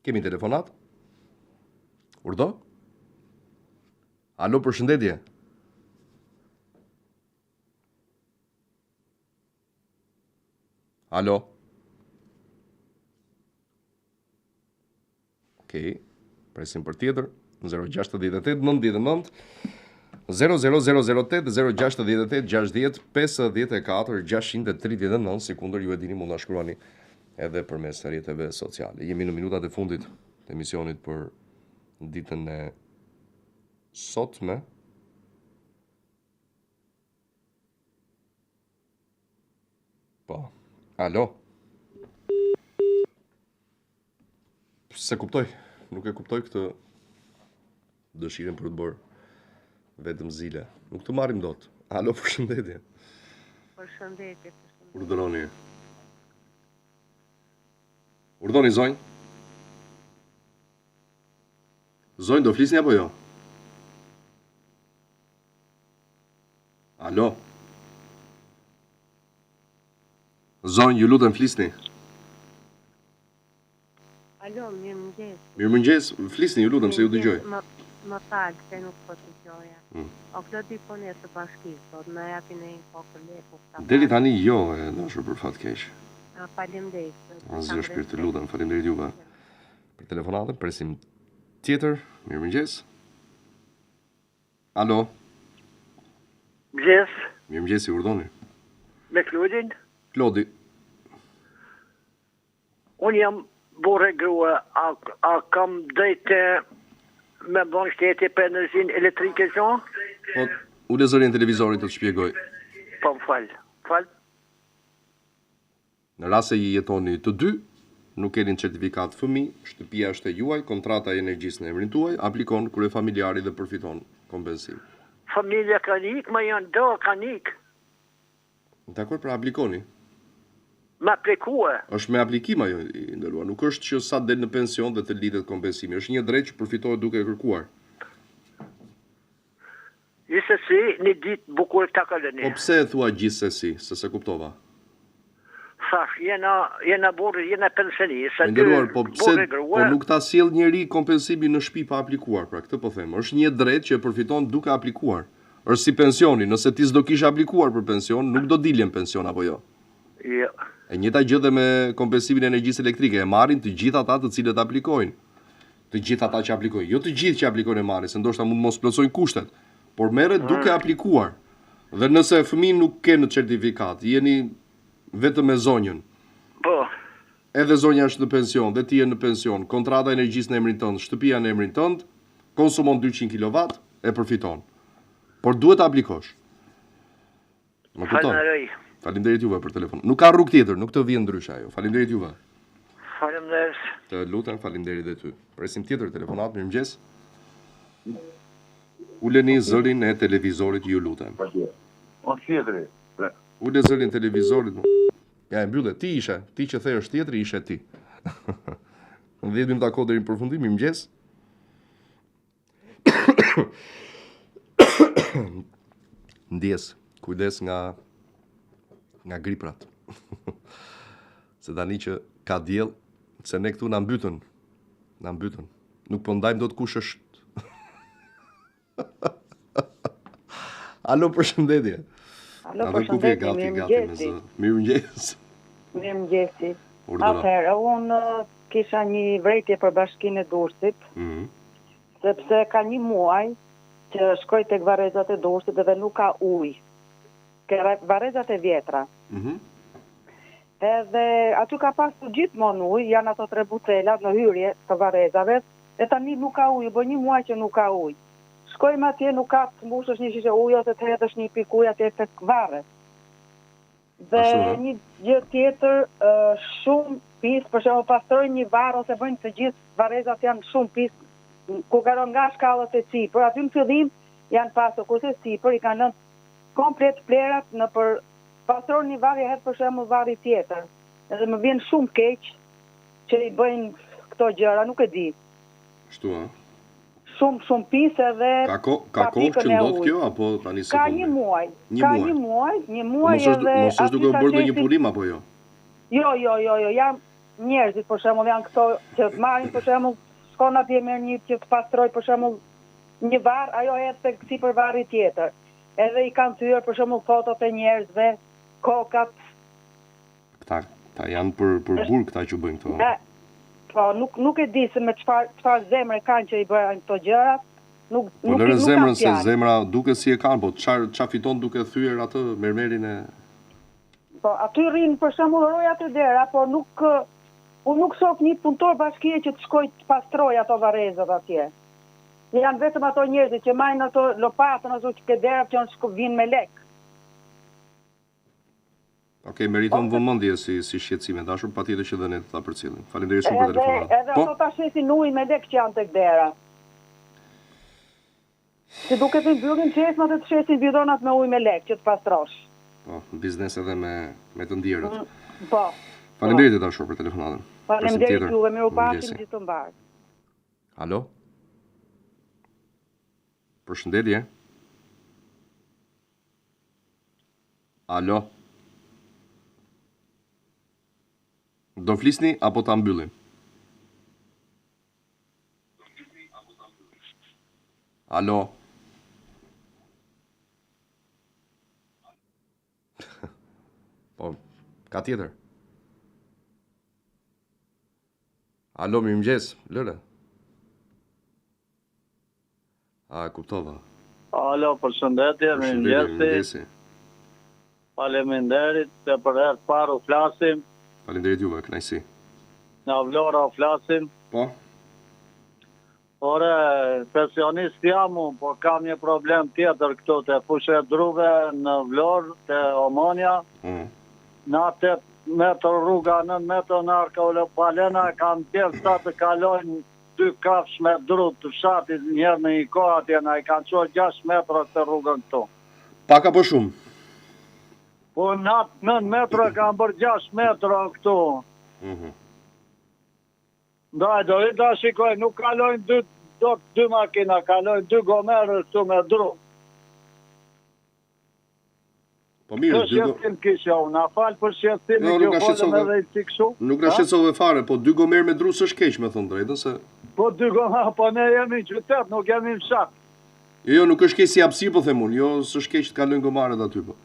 Kemi telefonat? Urdo? Alo, përshëndetje. Alo? Okej, presim për tjetër. 068 99 00008 068 60 54 639 sekundër, ju e dini mund ta shkruani edhe përmes rrjeteve sociale. Jemi në minutat e fundit të emisionit për ditën e sotme. Po. Alo. Se kuptoj, nuk e kuptoj këtë dëshirën për të bërë vetëm zile. Nuk të marrim dot. Alo, përshëndetje. Përshëndetje. Urdhëroni. Urdhoni zonjë. Zonjë, do flisni apo jo? Alo? Zonjë, ju lutem flisni. Alo, mirëmëngjes. Mirëmëngjes, flisni, ju lutem se ju dëgjoj. Më falë, se nuk po të gjoja. O këto dy pone të bashkisë, sot në japin e një kokë leku. Deri tani jo, e dashur për fat keq. Faleminderit. Asgjë shpirt të lutem, faleminderit juve. Për telefonatën, presim tjetër, mirëmëngjes. Alo? Mëngjes. Mirëmëngjes, i urdhoni. Me Klodin? Klodi. Unë jam burre grua, a kam drejtë me bon shteti për energjin elektrike që? Po, u lezërin televizorit të shpjegoj. Po, më falë. Në rast se i jetoni të dy, nuk keni certifikat fëmi, shtëpia është e juaj, kontrata e energjisë në emrin tuaj, aplikon kur e familjari dhe përfiton kompensim. Familja ka nik, ma janë do ka nik. Dakor, pra aplikoni. Me aplikue. Është me aplikim ajo i nderuar, nuk është që sa del në pension dhe të lidhet kompensimi, është një drejt që përfitohet duke e kërkuar. Gjithsesi, një ditë bukur ta kalëni. Po pse e thua gjithsesi, se kuptova? Thash, jena burrë, jena pensionist. Nderuar, po pse po nuk ta sjell njëri kompensimin në shtëpi pa aplikuar, pra këtë po them. Është një drejt që e përfiton duke aplikuar. Është si pensioni, nëse ti s'do kishe aplikuar për pension, nuk do dilje në pension apo jo. Jo. E njëjta gjë dhe me kompensimin e energjisë elektrike, e marrin të gjithë ata të cilët aplikojnë. Të gjithë ata që aplikojnë, jo të gjithë që aplikojnë e marrin, se ndoshta mund mos plotësojnë kushtet, por merret duke aplikuar. Dhe nëse fëmijë nuk ke në certifikat, jeni vetëm me zonjën. Po. Edhe zonja është në pension, dhe ti je në pension, kontrata e energjisë në emrin tënd, shtëpia në emrin tënd, konsumon 200 kW, e përfiton. Por duhet të aplikosh. Më kupton? Faleminderit juve për telefon. Nuk ka rrugë tjetër, nuk të vjen ndryshe ajo. Faleminderit juve. Faleminderit. Të lutem, faleminderit dhe ty. Presim tjetër telefonat, mirëmëngjes. Uleni zërin e televizorit, ju lutem. O tjetëri. Ule zërin e televizorit. Ja, e mbyllë, ti që the është tjetëri, ishe ti. Në 10 minuta kohë deri në përfundim, mirëmëngjes. Ndjes, kujdes nga griprat. Se tani që ka diell, se ne këtu na mbytën. Nuk po ndajmë dot kush është. Alo, përshëndetje. Alo, përshëndetje, mirëmëngjes. Mirëmëngjesi. Atëherë, unë kisha një vërejtje për Bashkinë e Durrësit, sepse ka një muaj që shkoj tek varrezat e Durrësit dhe nuk ka ujë. Ke varrezat e vjetra. Edhe aty ka pasur gjithmonë ujë, janë ato 3 butelat në hyrje të varrezave, e tani nuk ka ujë, bën një muaj që nuk ka ujë. Shkojmë atje, nuk ka të mbushësh një shishe ujë ose të hedhësh një pikë ujë atje tek varret. Dhe një gjë tjetër, shumë pis, për shembull pastrojnë një varr ose bëjnë të gjithë varrezat janë shumë pis, ku garon nga shkallët e sipër, aty në fillim janë pasur kurse sipër i kanë lënë komplet plerat në për pastron një varr e hedh për shembull varri tjetër. Edhe më vjen shumë keq që i bëjnë këto gjëra, nuk e di. Kështu ë. Shumë pis edhe ka kohë që ndodh kjo apo tani se ka një muaj. Një muaj edhe mos është duke u bërë ndonjë punim apo jo? Jo, janë njerëzit për shembull janë këto që marrin për shembull shkon atje merr një që të pastroj për shembull një varr, ajo hedh tek sipër varri tjetër. Edhe i kanë thyer për shembull fotot e njerëzve, kokat. Këta janë për burg këta që bëjnë këto. Po nuk e di se me çfarë zemre kanë që i bëjnë këto gjëra. Nuk lëre zemrën se zemra duket si e kanë, po çfarë fiton duke thyer atë mermerin e. Po aty rrin për shembull rojat e dera, po nuk shoh një punëtor bashkie që të shkojë të pastrojë ato varrezat atje. Janë vetëm ato njerëzit që marrin ato lopatën ose çkederat që vinë me lek. Okej, meriton vëmendje si shqetësime, dashur, patjetër që dhe ne ta përcjellim. Faleminderit shumë për telefonat. Edhe ato ta shesin ujë me lek që janë tek dera. Se duket të mbyllin çesmat e të shesin bidonat me ujë me lek që të pastrosh. Po, biznes edhe me të ndjerët. Po. Faleminderit dashur për telefonatën. Faleminderit juve, mirupafshim gjithë të mbar. Alo? Përshëndetje. Alo. Do flisni apo ta mbyllim? Alo. Po, ka tjetër. Alo, mirëmëngjes, Lëre. Kuptova. Alo, përshëndetje, mirëmëngjesi. Faleminderit se për herë të parë u flasim. Faleminderit juve, kënaqësi. Në Vlora u flasim. Po. Ore, pensionist jam unë, por kam një problem tjetër këtu te Fushë e Druve në Vlorë, te Omonia. Në 8 metër rruga, 9 metër në Arka Palena, kam tjerë sa të kalojnë 2 kafsh me dru të fshatit njerë në i kohë atje, na i kanë qoj 6 metra të rrugën këtu. Pak apo shumë? Po në 9 metra kanë bërë 6 metra këtu. Ndaj, do i da shikoj, nuk kalojnë 2 makina, kalojnë 2 gomerë këtu me dru. Po mirë, shqetësim kisha unë, na falë për shqetësim, kjo folëm edhe i ciksu. Nuk na shqetësove fare, po 2 gomerë me dru s'është keq, me thonë drejtën, se... Po 2 gomerë, po ne jemi në qytet, nuk jemi në fshat. Jo, nuk është keq si hapësirë, po them unë, jo s'është keq të kalojnë gomarët aty, po.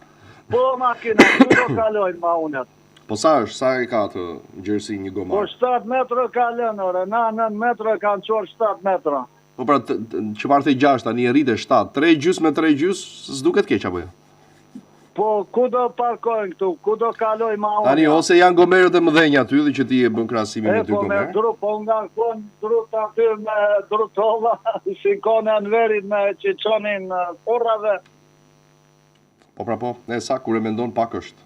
Po makina, ku do kalojnë ma unet? Po sa është, sa e ka të gjerësi një gomarë? Po 7 metra kalojnë, ore, na 9 metra kanë qorë 7 metra. Po pra, që parë të 6, tani e rritë 7, 3 gjys me 3 gjys, s'duket keq, apo jo? Po, ku do parkojnë këtu, ku do kaloj ma unë? Tani, ose janë gomerët e mëdhenja aty dhe që ti e bën krahasimi me 2 gomerë? Po, me dru, po nga kënë dru të aty me drutova, shikone në verit me që qonin porrave. Po, pra po, ne sa, kur e mendon pak është.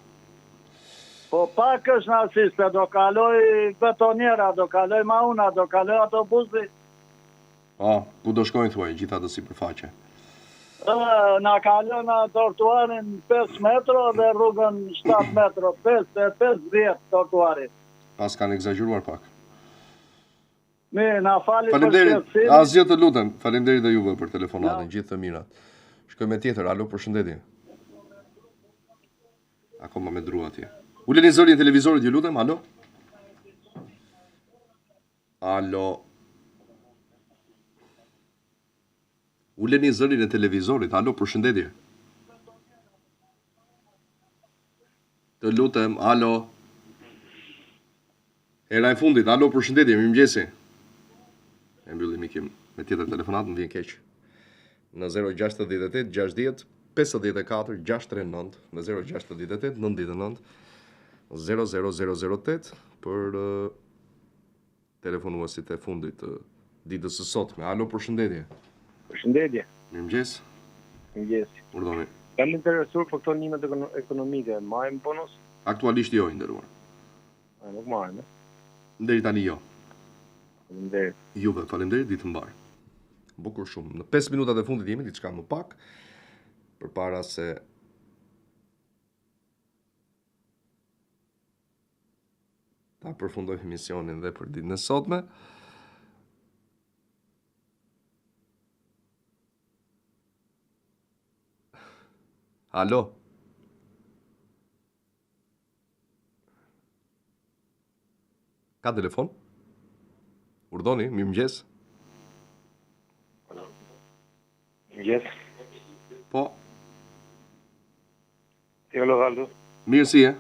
Po, pak është në asiste, do kaloj betoniera, do kaloj ma una, do kaloj autobusi. Po, ku do shkojnë thuaj, gjitha të sipërfaqe? Na kalon trotuarin 5 metro dhe rrugën 7 metro, 5-10 trotuarit. Pas kanë egzageruar pak. Na fali për shqetësim. Asgjë të lutem, faleminderit dhe juve për telefonatën, gjithë të mirat. Shkoj me tjetër, alo, përshëndetje. Akoma me dru atje. Uleni zërin televizorit, ju lutem, alo? Alo? Uleni zërin e televizorit, alo, përshëndetje. Të lutem, alo. Era e fundit, alo, përshëndetje, mirëmëngjesi. E mbyllim ikim me tjetër telefonat, më vjen keq. Në 068 60 54 639, në 068 99 00008 për telefonuesit e fundit të ditës së sotme. Alo, përshëndetje. Përshëndetje. Mirëmëngjes. Mirëmëngjes. Urdhoni. Kam interesuar për këto nimet ekonomike, marrim bonus? Aktualisht jo, i nderuar. Nuk marrim, Deri tani jo. Faleminderit. Juve, faleminderit, ditë mbar. Bukur shumë. Në 5 minutat e fundit jemi diçka më pak, përpara se ta përfundojmë misionin dhe për ditën e sotme. Alo. Ka telefon? Urdhoni, mirëmëngjes. Mirëmëngjes. Po. Alo, Valdo. Mirë si e?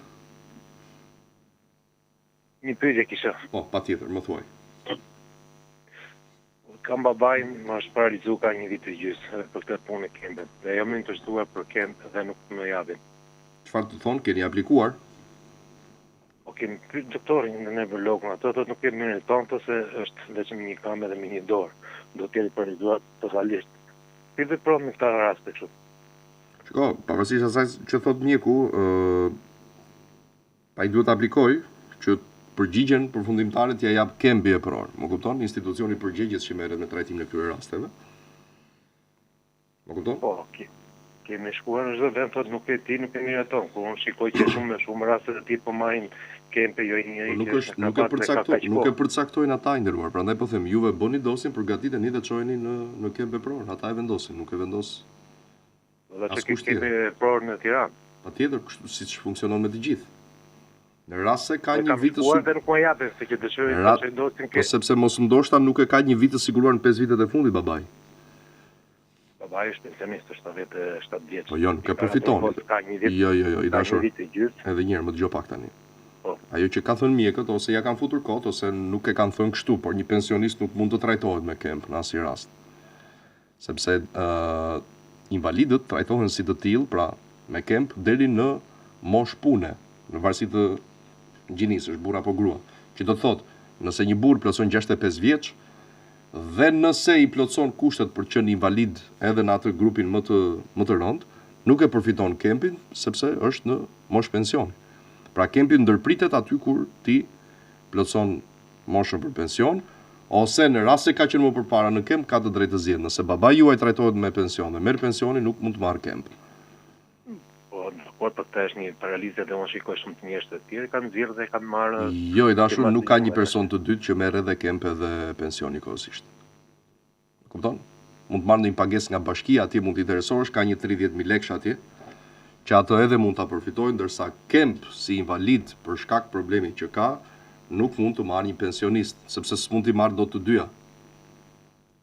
Një pyetje kisha. Po, patjetër, më thuaj. Kam babaj, më është paralizu ka një vit të gjysë edhe për këtë punë e kembet. Dhe jam interesuar për kemp dhe nuk më japin. Çfarë të thonë, keni aplikuar? Po kemi pyet doktorin në neurologën, ato thotë nuk kemi mirë tonë, se është vetëm një këmbë dhe me një dorë. Do të jetë paralizuar totalisht. Si vepron me këtë rast kështu? Shiko, pavarësisht asaj që thot mjeku, ai duhet të aplikoj që përgjigjen përfundimtare t'ja jap kembi e pror. Më kupton? Institucioni përgjigjes që merret me trajtim në këtyre rasteve. Më kupton? Po, Kemi shkuar në çdo vend, thotë nuk e di, nuk e miraton. Kur unë shikoj që shumë raste të tillë po marrin kempe jo njëri. Nuk e përcaktojnë ata i nderuar. Prandaj po them, juve bëni dosin, përgatiteni dhe çojeni në kempe pror. Ata e vendosin, nuk e vendos. Dhe që kempe pror në Tiranë. Patjetër, kështu siç funksionon me të gjithë. Në rast se ka një vit të siguruar, sepse mos ndoshta nuk e ka një vit të siguruar në 5 vitet e fundit babai. Babai është pensionist, është 7 vjeç. Po jo, nuk e përfiton. Jo, i dashur. Edhe një herë më dëgjoj pak tani. Ajo që ka thënë mjekët ose ja kanë futur kot ose nuk e kanë thënë kështu, por një pensionist nuk mund të trajtohet me kemp në asnjë rast. Sepse invalidët trajtohen si të tillë, pra me kemp deri në mosh pune, në varësi të gjinisë, është burr apo grua. Që do të thotë, nëse një burr plotson 65 vjeç dhe nëse i plotson kushtet për të qenë invalid edhe në atë grupin më të rënd, nuk e përfiton kempin sepse është në mosh pensioni. Pra kempi ndërpritet aty kur ti plotson moshën për pension, ose në rast se ka qenë më përpara në kemp, ka të drejtë të zgjedhë. Nëse babai juaj trajtohet me pension dhe merr pensionin, nuk mund të marrë kemp. Po të është një paralizë dhe unë shikoj shumë të njerëz të tjerë kanë nxjerrë dhe kanë marrë. Jo, i dashur, nuk ka një person të dytë që merr edhe kemp edhe pensioni kohësisht. Kupton? Mund të marrë një pagesë nga bashkia, atje mund të interesohesh, ka një 30.000 lekë atje, që atë edhe mund ta përfitojnë, ndërsa kemp si invalid për shkak problemit që ka, nuk mund të marrë një pensionist, sepse s'mund t'i marrë dot të dyja.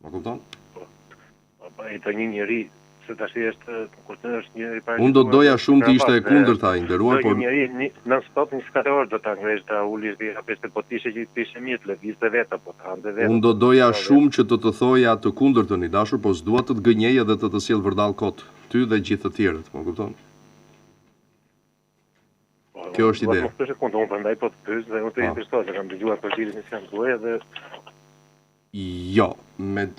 Ma kupton? Po e të një njeri se tash është njëri para. Unë do doja shumë të ishte e kundërta i nderuar, por njëri në stop 24 orë do ta ngresh ta ulish dhe hapëste po tishe që tishe mirë lëvizte vetë apo ta hante vetë. Unë do doja shumë që të thoja të kundërtën i dashur, por s'dua të të gënjej edhe të sjell vërdall kot ty dhe gjithë të tjerët, po kupton? Kjo është ide. Po është kundër, unë prandaj po të pyes dhe unë të interesoj, kam dëgjuar për cilin janë tuaj dhe jo, me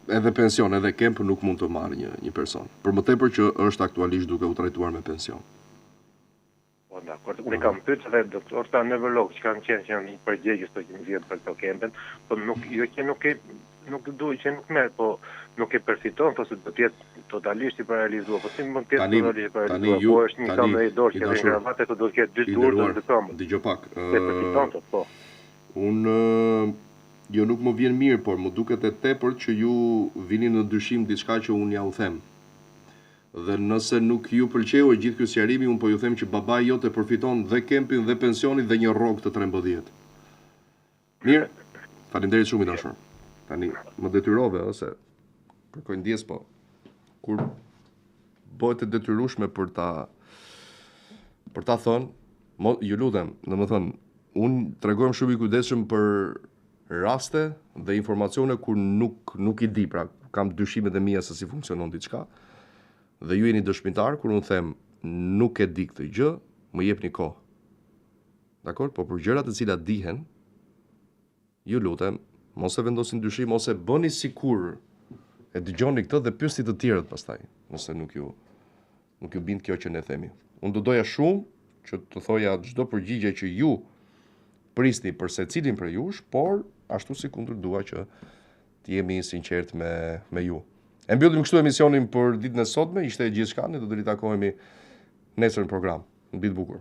edhe pension, edhe kemp nuk mund të marrë një person. Për më tepër që është aktualisht duke u trajtuar me pension. Po, dakor. Unë kam pyetur edhe doktorta neurolog që kanë qenë që janë përgjegjës të që vjen për këto kempen, po nuk duhet që nuk merr, po nuk e përfiton, ose do të jetë totalisht i paralizuar, po si mund të jetë totalisht i paralizuar, po është një këmbë e dorë që në kravate do të ketë 2 durë të këmbë. Dëgjoj pak. Po. Unë jo nuk më vjen mirë, por më duket e tepër që ju vini në dyshim diçka që unë ja u them. Dhe nëse nuk ju pëlqeu gjithë ky sqarimi, unë po ju them që babai jote përfiton dhe kempin dhe pensionin dhe një rrogë të 13. Mirë. Faleminderit shumë i dashur. Tani më detyrove ose kërkoj ndjes, po kur bëhet e detyrueshme për ta thënë, ju lutem, domethënë, unë tregojm shumë i kujdesshëm për raste dhe informacione kur nuk i di, pra kam dyshimet e mia se si funksionon diçka, dhe ju jeni dëshmitar kur unë them nuk e di këtë gjë, më jepni kohë. Dakor? Po për gjërat të cilat dihen, ju lutem, mos e vendosin dyshim ose bëni sikur e dëgjoni këtë dhe pyesni të tjerët pastaj, nëse nuk ju bind kjo që ne themi. Unë do doja shumë që të thoja çdo përgjigje që ju prisni për secilin për jush, por ashtu si kundër dua që të jemi sinqert me ju. E mbyllim kështu emisionin për ditën e sotme, ishte gjithçka, ne do të ritakohemi nesër në program. Në ditë bukur.